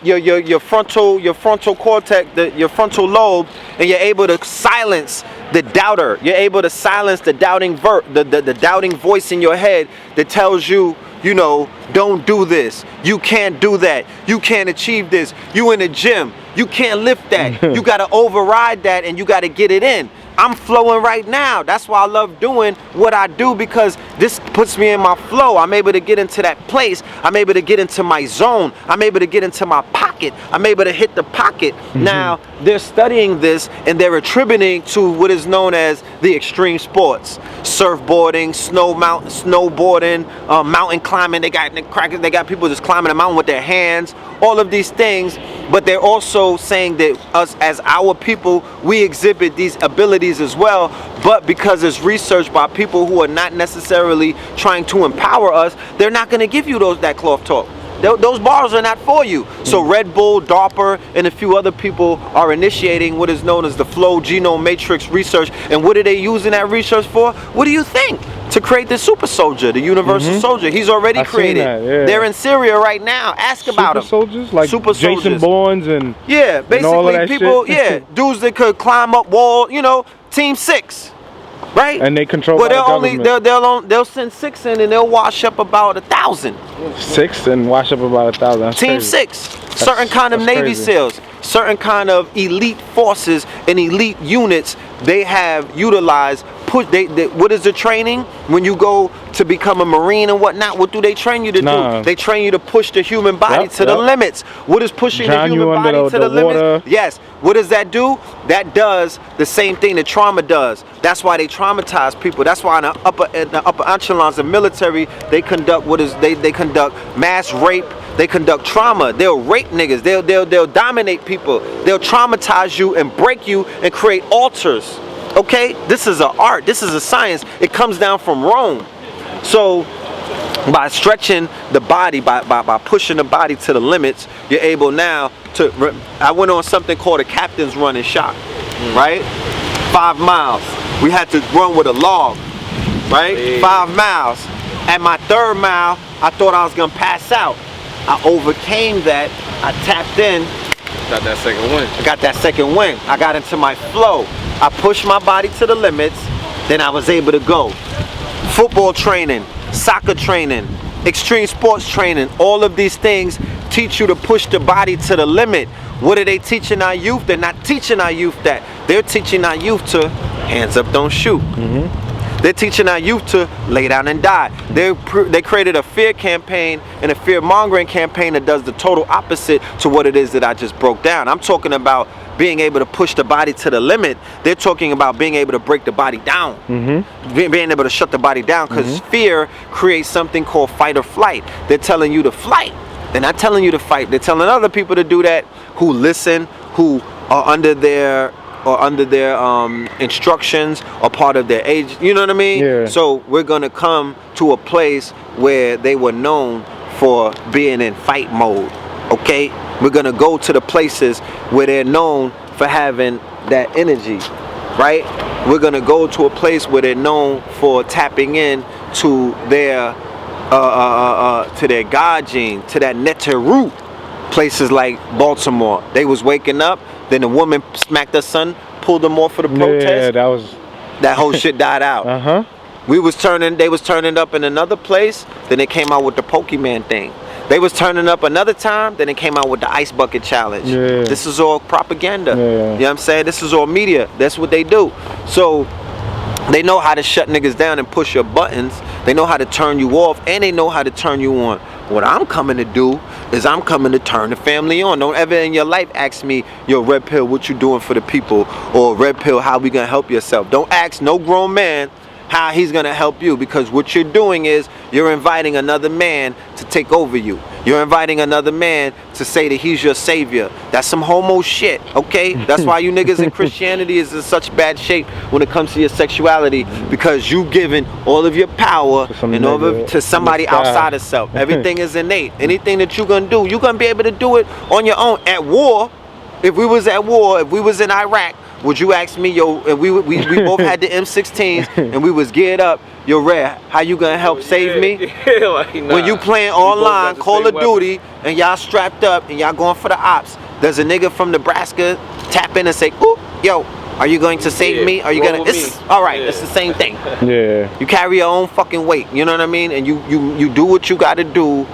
your frontal cortex, your frontal lobe, and you're able to silence the doubter. You're able to silence the doubting the doubting voice in your head that tells you, you know, don't do this. You can't do that. You can't achieve this. You in the gym. You can't lift that. You got to override that and you got to get it in. I'm flowing right now. That's why I love doing what I do, because this puts me in my flow. I'm able to get into that place. I'm able to get into my zone. I'm able to get into my pocket. I'm able to hit the pocket. Now, they're studying this and they're attributing to what is known as the extreme sports. Surfboarding, snowboarding, mountain climbing. They got people just climbing a mountain with their hands. All of these things. But they're also saying that us as our people, we exhibit these abilities as well, but because it's researched by people who are not necessarily trying to empower us, they're not going to give you that cloth talk. Those bars are not for you. So Red Bull, DARPA, and a few other people are initiating what is known as the Flow Genome Matrix research. And what are they using that research for? What do you think? To create the super soldier, the universal soldier. He's already created.
That, yeah.
They're in Syria right now. Ask about him.
Super soldiers? Like
super
Jason
soldiers.
Bournes and
yeah, basically
and all of that
people,
shit.
yeah, dudes that could climb up wall, you know, Team 6. Right?
And they control
well,
the government.
they'll send 6 in and they'll wash up about 1,000.
6 and wash up about 1,000. That's
Team
crazy.
6. Certain kind of Navy
crazy.
SEALs, certain kind of elite forces and elite units they have utilized. What is the training? When you go to become a Marine and whatnot, what do they train you to do? They train you to push the human body to the limits. What is pushing the human body to the limits? Yes. What does that do? That does the same thing that trauma does. That's why they traumatize people. That's why in the upper echelons of military, they conduct they conduct mass rape. They conduct trauma. They'll rape niggas. They'll dominate people. They'll traumatize you and break you and create altars. Okay? This is an art. This is a science. It comes down from Rome. So by stretching the body, by pushing the body to the limits, you're able now to... I went on something called a captain's run and shock. Right? 5 miles. We had to run with a log. Right? 5 miles. At my 3rd mile, I thought I was going to pass out. I overcame that. I tapped in.
Got that second win.
I got that second win. I got into my flow. I pushed my body to the limits. Then I was able to go. Football training, soccer training, extreme sports training. All of these things teach you to push the body to the limit. What are they teaching our youth? They're not teaching our youth that. They're teaching our youth to hands up, don't shoot. They're teaching our youth to lay down and die. They created a fear campaign and a fear mongering campaign that does the total opposite to what it is that I just broke down. I'm talking about being able to push the body to the limit. They're talking about being able to break the body down. Being able to shut the body down, because fear creates something called fight or flight. They're telling you to fight. They're not telling you to fight. They're telling other people to do that who listen, who are under their instructions or part of their age, you know what I mean?
Yeah.
So we're gonna come to a place where they were known for being in fight mode, okay? We're gonna go to the places where they're known for having that energy, right? We're gonna go to a place where they're known for tapping in to their God gene, to that Neteru. Places like Baltimore, they was waking up, then the woman smacked her son, pulled him off for the protest.
Yeah,
that whole shit died out. They was turning up in another place, then they came out with the Pokemon thing. They was turning up another time, then they came out with the ice bucket challenge.
Yeah.
This is all propaganda.
Yeah.
You know what I'm saying? This is all media. That's what they do. So they know how to shut niggas down and push your buttons. They know how to turn you off, and they know how to turn you on. What I'm coming to do is I'm coming to turn the family on. Don't ever in your life ask me, yo, Red Pill, what you doing for the people? Or Red Pill, how we gonna help yourself? Don't ask no grown man how he's gonna help you, because what you're doing is you're inviting another man to take over you. You're inviting another man to say that he's your savior. That's some homo shit, okay? That's why you niggas in Christianity is in such bad shape when it comes to your sexuality, because you giving all of your power to somebody outside of self. Everything is innate. Anything that you're gonna do, you're gonna be able to do it on your own. At war, if we was at war, if we was in Iraq, would you ask me, yo, and we both had the M16s and we was geared up, yo, Red, how you gonna help save me?
Yeah, like, nah.
When you playing online, Call of Duty, and y'all strapped up and y'all going for the ops, does a nigga from Nebraska tap in and say, ooh, yo, Are you going to save me? Are you
roll
gonna?
with
It's
me.
all right.
Yeah.
It's the same thing.
Yeah.
You carry your own fucking weight. You know what I mean? And you do what you got to do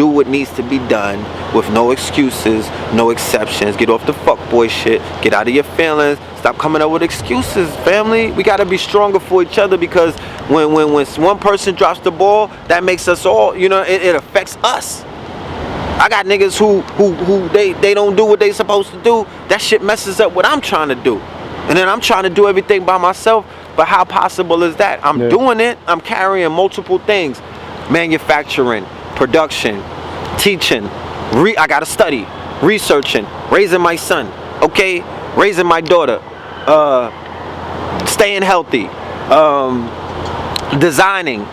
what needs to be done with no excuses, no exceptions. Get off the fuckboy shit. Get out of your feelings. Stop coming up with excuses, family. We gotta be stronger for each other because when one person drops the ball, that makes us all. You know, it affects us. I got niggas who they don't do what they supposed to do. That shit messes up what I'm trying to do. And then I'm trying to do everything by myself. But how possible is that? I'm doing it. I'm carrying multiple things. Manufacturing, production, teaching. I gotta study, researching, raising my son. Okay? Raising my daughter. Staying healthy. Designing.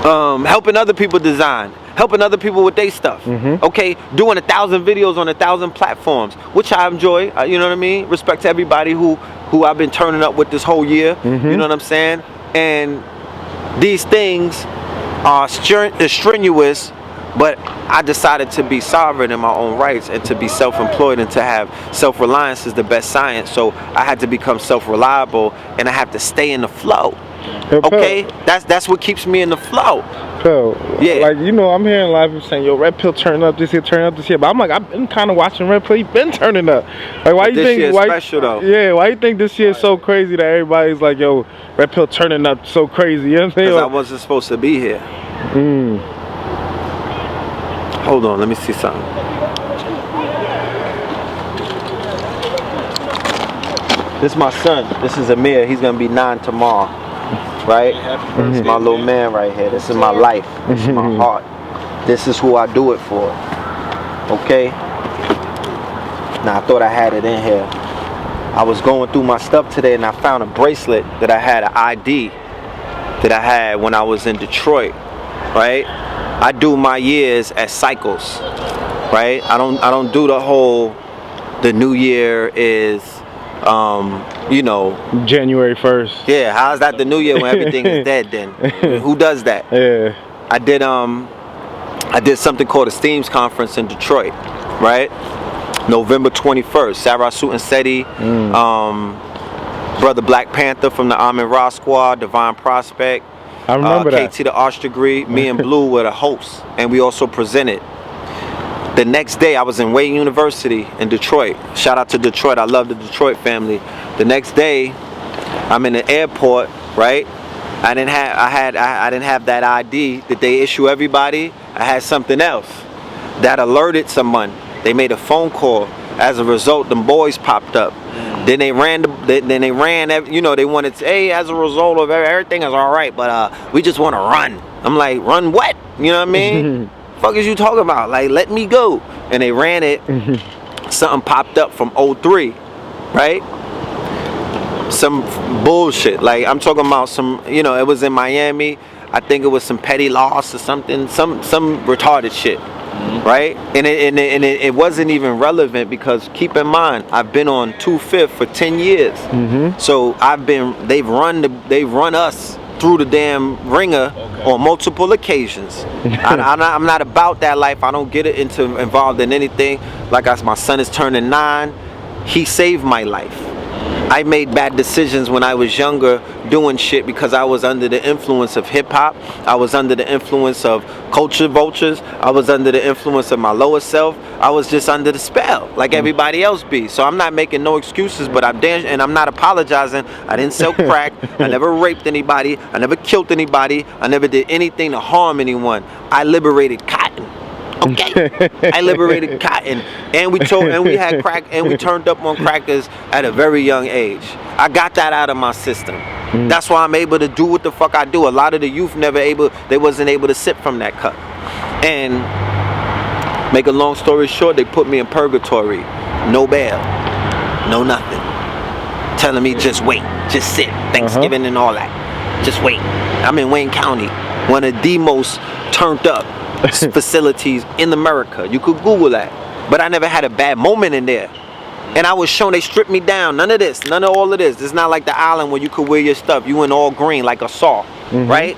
Helping other people design. Helping other people with their stuff. Okay, doing 1,000 videos on 1,000 platforms, which I enjoy. You know what I mean? Respect to everybody who I've been turning up with this whole year. You know what I'm saying? And these things are strenuous, but I decided to be sovereign in my own rights and to be self-employed and to have self-reliance is the best science. So I had to become self-reliable and I have to stay in the flow. Okay, that's what keeps me in the flow. Yeah,
like you know, I'm hearing a lot of people saying, "Yo, Red Pill turn up this year, turn up this year." But I'm like, I've been kind of watching Red Pill. He's been turning up. Like, why
but
you
this
think?
year's
Why?
Special though.
Yeah, why you think this year is so crazy that everybody's like, "Yo, Red Pill turning up so crazy"? You know what I'm saying?
Because I wasn't supposed to be here. Hold on, let me see something. This is my son. This is Amir. He's gonna be 9 tomorrow. Right? This is my little man right here. This is my life. This is my heart. This is who I do it for. Okay? Now I thought I had it in here. I was going through my stuff today and I found a bracelet that I had, an ID that I had when I was in Detroit. Right? I do my years as cycles. Right? I don't do the new year is you know,
January 1st.
Yeah, how's that the new year when everything is dead then? Who does that?
Yeah.
I did something called a Steams conference in Detroit, right? November 21st. Sarah Suit and Seti, Brother Black Panther from the Amin Ra Squad, Divine Prospect.
I remember that.
KT the Arch Degree, me and Blue were the hosts, and we also presented. The next day, I was in Wayne University in Detroit. Shout out to Detroit. I love the Detroit family. The next day, I'm in the airport, right? I didn't have that ID that they issue everybody. I had something else that alerted someone. They made a phone call. As a result, them boys popped up. Then they ran. You know, they wanted to. Hey, as a result of everything is all right, but we just want to run. I'm like, run what? You know what I mean? Fuck is you talking about? Like, let me go. And they ran it. Something popped up from 03, right? Some bullshit. Like, I'm talking about some, you know, it was in Miami. I think it was some petty loss or something, some retarded shit, right? And it wasn't even relevant because keep in mind, I've been on 2/5 for 10 years. So they've run us through the damn ringer on multiple occasions. I'm not about that life. I don't get involved in anything. Like my son is turning 9. He saved my life. I made bad decisions when I was younger doing shit because I was under the influence of hip hop. I was under the influence of culture vultures. I was under the influence of my lower self. I was just under the spell like everybody else be. So I'm not making no excuses, but I'm not apologizing. I didn't sell crack. I never raped anybody. I never killed anybody. I never did anything to harm anyone. I liberated cotton. Okay, I liberated cotton, and we had crack, and we turned up on crackers at a very young age. I got that out of my system. That's why I'm able to do what the fuck I do. A lot of the youth they wasn't able to sip from that cup. And make a long story short, they put me in purgatory, no bail, no nothing, telling me just wait, just sit, Thanksgiving and all that, just wait. I'm in Wayne County, one of the most turned up facilities in America. You could Google that. But I never had a bad moment in there. And I was shown they stripped me down. None of this. None of all of this. It's not like the island where you could wear your stuff. You in all green like a saw. Right?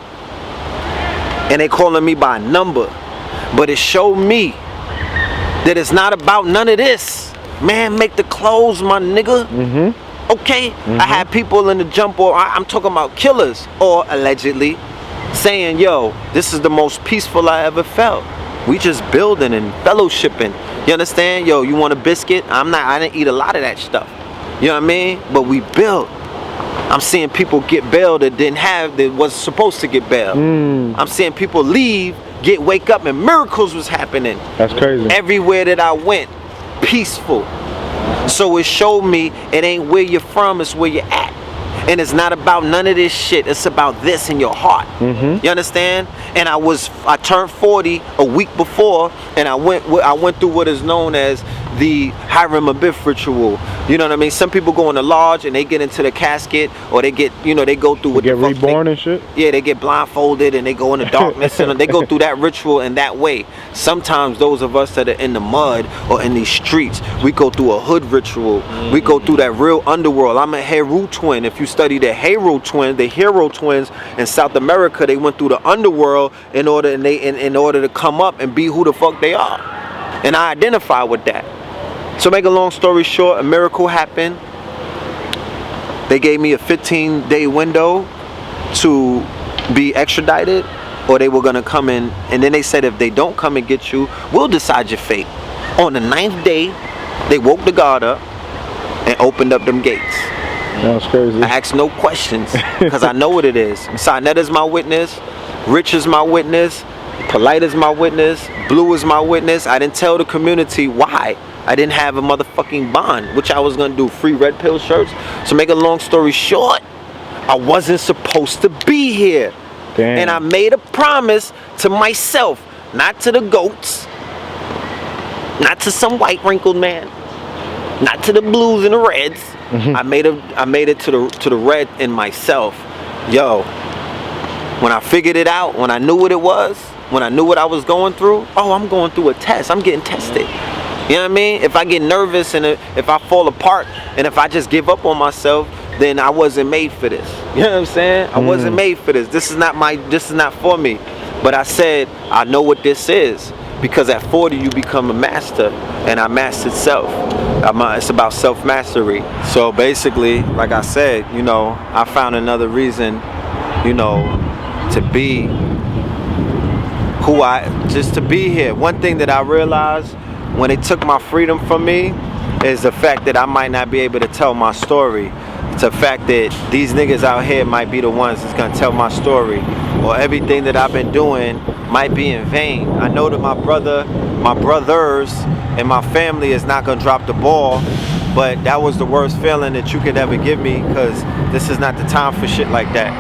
And they calling me by number. But it showed me that it's not about none of this. Man, make the clothes, my nigga. Okay, I had people in the jump, or I'm talking about killers, or allegedly, saying, yo, this is the most peaceful I ever felt. We just building and fellowshipping. You understand? Yo, you want a biscuit? I didn't eat a lot of that stuff. You know what I mean? But we built. I'm seeing people get bailed that was supposed to get bailed. I'm seeing people leave, wake up, and miracles was happening.
That's crazy.
Everywhere that I went, peaceful. So it showed me it ain't where you're from, it's where you're at. And it's not about none of this shit. It's about this in your heart. You understand? And I turned 40 a week before, and I went through what is known as the Harlem ritual. You know what I mean? Some people go in the lodge and they get into the casket, or they get, they go through what
get reborn and shit.
Yeah, they get blindfolded and they go in the darkness and they go through that ritual in that way. Sometimes those of us that are in the mud or in these streets, we go through a hood ritual. We go through that real underworld. I'm a Heru twin. If you study the Heru twins in South America, they went through the underworld in order to come up and be who the fuck they are. And I identify with that. So make a long story short, a miracle happened. They gave me a 15-day window to be extradited, or they were gonna come in, and then they said if they don't come and get you, we'll decide your fate. On the 9th day, they woke the guard up and opened up them gates.
That's crazy.
I asked no questions, because I know what it is. Sinetta is my witness, Rich is my witness, Polite is my witness, Blue is my witness. I didn't tell the community why I didn't have a motherfucking bond, which I was gonna do, free red pill shirts. So make a long story short, I wasn't supposed to be here.
Damn.
And I made a promise to myself, not to the goats, not to some white wrinkled man, not to the blues and the reds. I made it to the red in myself. Yo, when I figured it out, when I knew what it was, when I knew what I was going through, I'm going through a test. I'm getting tested. You know what I mean? If I get nervous and if I fall apart and if I just give up on myself, then I wasn't made for this. You know what I'm saying? I wasn't made for this. This is not for me. But I said, I know what this is. Because at 40 you become a master, and I mastered self. It's about self-mastery. So basically, like I said, I found another reason, to be just to be here. One thing that I realized when they took my freedom from me is the fact that I might not be able to tell my story. It's the fact that these niggas out here might be the ones that's gonna tell my story, or everything that I've been doing might be in vain. I know that my brothers, and my family is not gonna drop the ball, but that was the worst feeling that you could ever give me, because this is not the time for shit like that.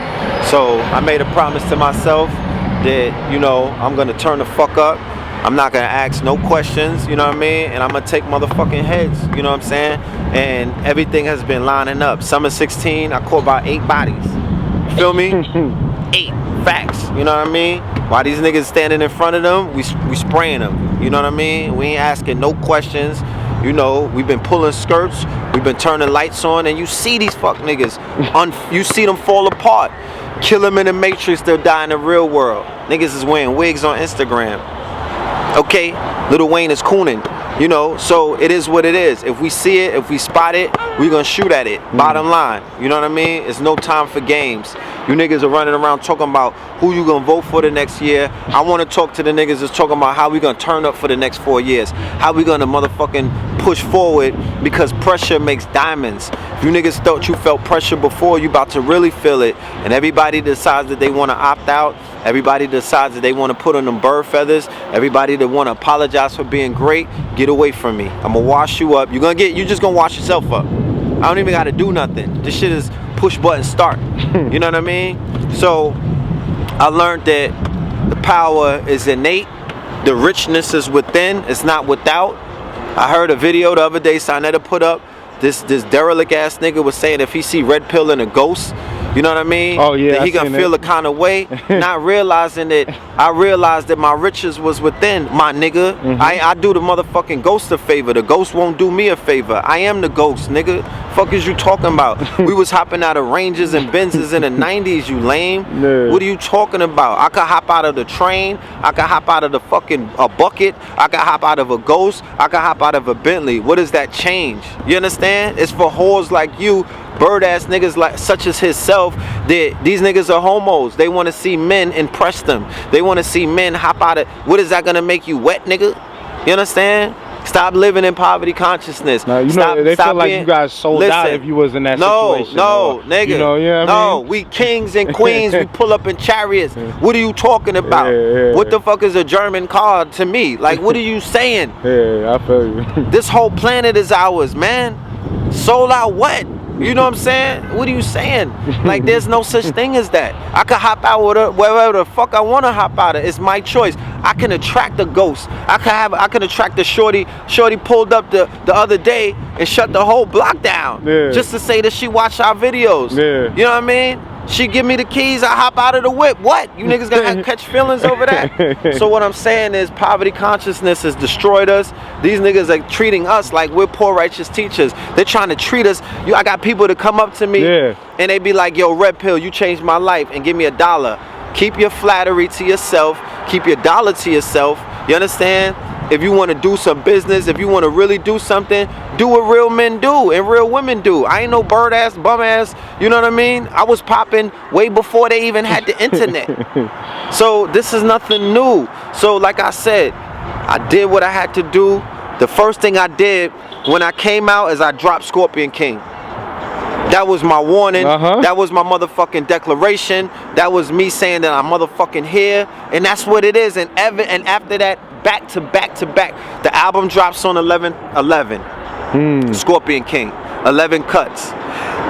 So I made a promise to myself that, I'm gonna turn the fuck up. I'm not gonna ask no questions, you know what I mean? And I'm gonna take motherfucking heads, you know what I'm saying? And everything has been lining up. Summer 16, I caught about 8 bodies. You feel me? 8 facts, you know what I mean? While these niggas standing in front of them, we spraying them, you know what I mean? We ain't asking no questions. We've been pulling skirts, we've been turning lights on, and you see these fuck niggas, you see them fall apart. Kill them in the Matrix, they'll die in the real world. Niggas is wearing wigs on Instagram. Okay, Lil Wayne is cooning, so it is what it is. If we see it, if we spot it, we gonna shoot at it. Bottom line, you know what I mean? It's no time for games. You niggas are running around talking about who you gonna vote for the next year. I wanna talk to the niggas that's talking about how we gonna turn up for the next 4 years. How we gonna motherfucking push forward, because pressure makes diamonds. If you niggas thought you felt pressure before, you about to really feel it. And everybody decides that they wanna opt out. Everybody decides that they wanna put on them bird feathers. Everybody that wanna apologize for being great, get away from me. I'm gonna wash you up. You just gonna wash yourself up. I don't even gotta do nothing. This shit is push button start. You know what I mean? So I learned that the power is innate, the richness is within, it's not without. I heard a video the other day Sinetta put up. This derelict ass nigga was saying if he see red pill and a ghost, You know what I mean?
Oh, yeah,
That he
I
gonna
seen
feel
it.
a kind of way, not realizing that I realized that my riches was within, my nigga. I do the motherfucking ghost a favor. The ghost won't do me a favor. I am the ghost, nigga. Fuck is you talking about? We was hopping out of Rangers and Benzes in the 90s, you lame.
Yeah.
What are you talking about? I could hop out of the train. I could hop out of the fucking bucket. I could hop out of a ghost. I could hop out of a Bentley. What does that change? You understand? It's for whores like you, bird ass niggas like such as himself. That these niggas are homos. They want to see men impress them. They want to see men hop out of. What is that gonna make you wet, nigga? You understand? Stop living in poverty consciousness.
Now, you
stop,
know, they
stop
feel like
being,
you guys sold out if you was in that situation.
No, nigga.
You know, yeah,
no, we kings and queens. We pull up in chariots. What are you talking about?
Yeah.
What the fuck is a German car to me? Like, what are you saying?
Yeah, I feel you.
This whole planet is ours, man. Sold out what? You know what I'm saying? What are you saying? Like, there's no such thing as that. I could hop out with wherever the fuck I want to hop out of. It's my choice. I can attract a ghost. I can attract a shorty. Shorty pulled up the other day and shut the whole block down.
Yeah.
Just to say that she watched our videos.
Yeah.
You know what I mean? She give me the keys, I hop out of the whip. What? You niggas gonna catch feelings over that? So what I'm saying is poverty consciousness has destroyed us. These niggas are treating us like we're poor righteous teachers. They're trying to treat us. I got people to come up to me and they be like, yo, Red Pill, you changed my life, and give me $1. Keep your flattery to yourself. Keep your dollar to yourself. You understand? If you want to do some business, if you want to really do something, do what real men do and real women do. I ain't no bird ass, bum ass, you know what I mean? I was popping way before they even had the internet. So this is nothing new. So like I said, I did what I had to do. The first thing I did when I came out is I dropped Scorpion King. That was my warning. That was my motherfucking declaration. That was me saying that I'm motherfucking here. And that's what it is. And after that, back to back to back, the album drops on 11/11. Scorpion King, 11 cuts.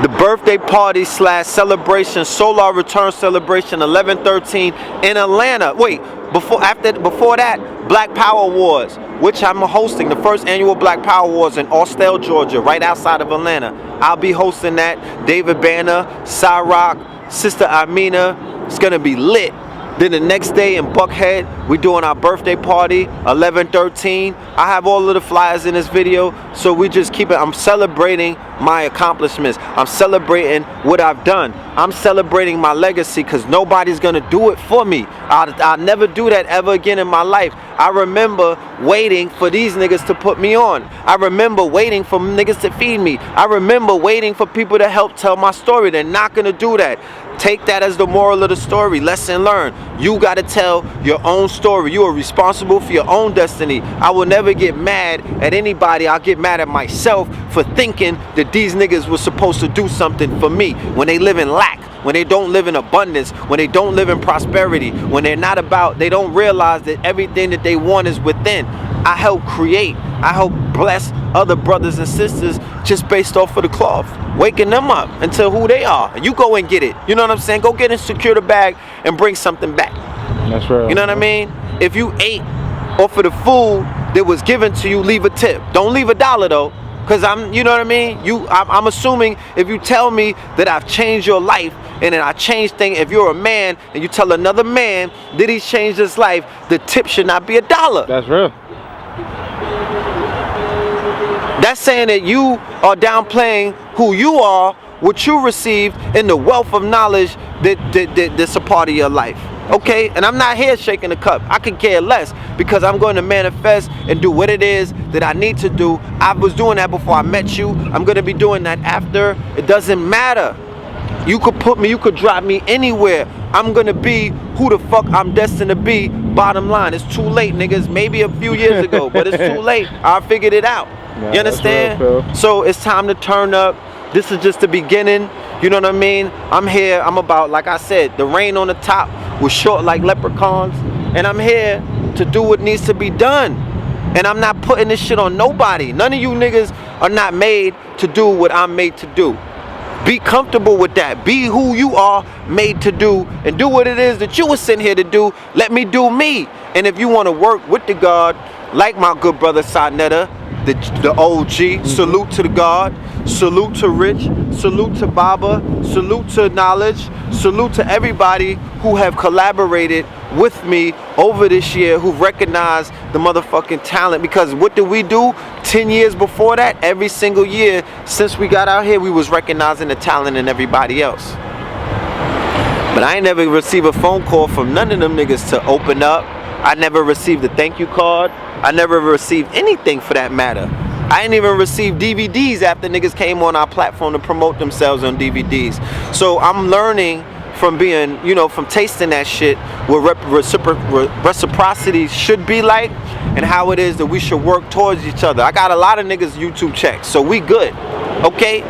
The birthday party / celebration, Solar Return celebration, 11/13 in Atlanta. Wait, before that, Black Power Awards, which I'm hosting, the first annual Black Power Awards in Austell, Georgia, right outside of Atlanta. I'll be hosting that. David Banner, Cyrock, Sister Amina. It's gonna be lit. Then the next day in Buckhead, we're doing our birthday party, 11/13. I have all of the flyers in this video, so we just keep it. I'm celebrating my accomplishments. I'm celebrating what I've done. I'm celebrating my legacy because nobody's gonna do it for me. I'll never do that ever again in my life. I remember waiting for these niggas to put me on. I remember waiting for niggas to feed me. I remember waiting for people to help tell my story. They're not gonna do that. Take that as the moral of the story. Lesson learned. You gotta tell your own story. You are responsible for your own destiny. I will never get mad at anybody. I'll get mad at myself for thinking that these niggas were supposed to do something for me when they live in lack, when they don't live in abundance, when they don't live in prosperity, when they don't realize that everything that they want is within. I help create. I help bless other brothers and sisters just based off of the cloth, waking them up into who they are. And you go and get it. You know what I'm saying? Go get and secure the bag and bring something back.
That's right.
You know what I mean? If you ate off of the food that was given to you, leave a tip. Don't leave $1 though, because you know what I mean? I'm assuming if you tell me that I've changed your life and then I change things, if you're a man and you tell another man that he's changed his life, the tip should not be $1.
That's real.
That's saying that you are downplaying who you are, what you received, and the wealth of knowledge that's a part of your life. Okay? And I'm not here shaking the cup. I could care less because I'm going to manifest and do what it is that I need to do. I was doing that before I met you. I'm going to be doing that after. It doesn't matter. You could put me, you could drop me anywhere. I'm gonna be who the fuck I'm destined to be. Bottom line, it's too late, niggas. Maybe a few years ago, but it's too late. I figured it out.
Yeah,
you understand?
real,
so it's time to turn up. This is just the beginning. You know what I mean? I'm here. I'm about, like I said, the rain on the top was short like leprechauns, and I'm here to do what needs to be done. And I'm not putting this shit on nobody. None of you niggas are not made to do what I'm made to do. Be comfortable with that. Be who you are made to do and do what it is that you were sent here to do. Let me do me. And if you want to work with the God, like my good brother Sa Neter, the OG. Salute to the God. Salute to Rich. Salute to Baba. Salute to Knowledge. Salute to everybody who have collaborated with me over this year, who recognized the motherfucking talent. Because what did we do 10 years before that? Every single year since we got out here, we was recognizing the talent in everybody else. But I ain't never received a phone call from none of them niggas to open up. I never received a thank you card. I never received anything for that matter. I ain't even received DVDs after niggas came on our platform to promote themselves on DVDs. So I'm learning from being, you know, from tasting that shit, what reciprocity should be like, and how it is that we should work towards each other. I got a lot of niggas YouTube checks, so we good, okay?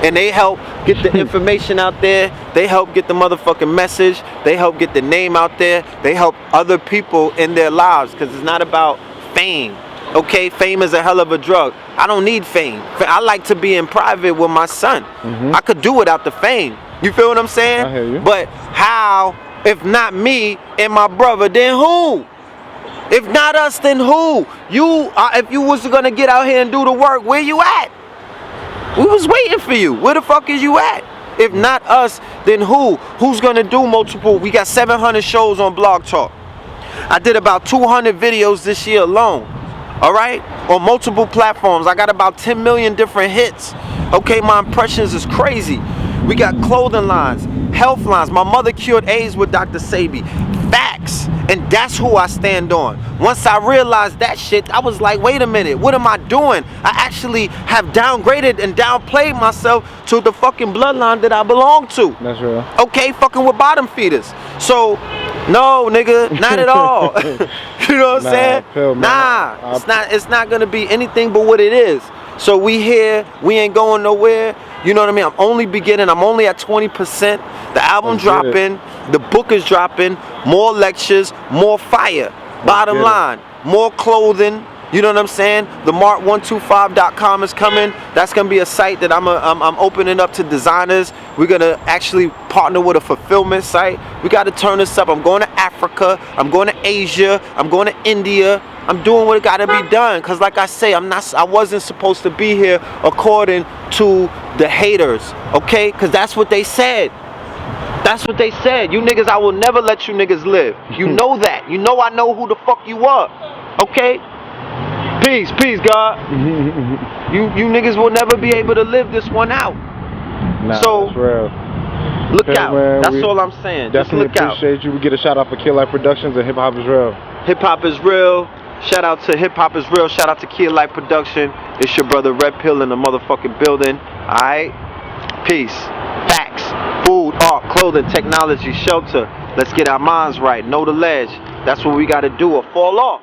And they help get the information out there. They help get the motherfucking message. They help get the name out there. They help other people in their lives, because it's not about fame. Okay, fame is a hell of a drug. I don't need fame. I like to be in private with my son. I could do without the fame. You feel what I'm saying?
I hear you.
But how, if not me and my brother, then who? If not us, then who? You, if you was gonna get out here and do the work, where you at? We was waiting for you. Where the fuck is you at? If not us, then who? Who's gonna do multiple? We got 700 shows on Blog Talk. I did about 200 videos this year alone. All right? On multiple platforms. I got about 10 million different hits. Okay, my impressions is crazy. We got clothing lines, health lines. My mother cured AIDS with Dr. Sabi. Facts. And that's who I stand on. Once I realized that shit, I was like, wait a minute, what am I doing? I actually have downgraded and downplayed myself to the fucking bloodline that I belong to.
That's real.
Okay, fucking with bottom feeders. So, no, nigga, not at all. You know what I'm saying?
Phil,
nah, it's not gonna be anything but what it is. So we here, we ain't going nowhere. You know what I mean? I'm only beginning. I'm only at 20%. The album dropping, the book is dropping, more lectures, more fire. Bottom line, more clothing. You know what I'm saying? The Mart125.com is coming. That's gonna be a site that I'm opening up to designers. We're gonna actually partner with a fulfillment site. We gotta turn this up. I'm going to Africa. I'm going to Asia. I'm going to India. I'm doing what gotta be done. Cause like I say, I wasn't supposed to be here according to the haters. Okay? Cause that's what they said. That's what they said. You niggas, I will never let you niggas live. You know that. You know I know who the fuck you are. Okay? Peace, God. You niggas will never be able to live this one out.
Nah,
so
that's real.
Look out.
Man,
that's all I'm saying. Just
definitely
look out.
Appreciate you. We get a shout out for Kid Life Productions and Hip Hop Is Real.
Hip Hop Is Real. Shout out to Hip Hop Is Real. Shout out to Kid Life Production. It's your brother Red Pill in the motherfucking building. Alright? Peace. Facts. Food, art, clothing, technology, shelter. Let's get our minds right. Know the ledge. That's what we gotta do or fall off.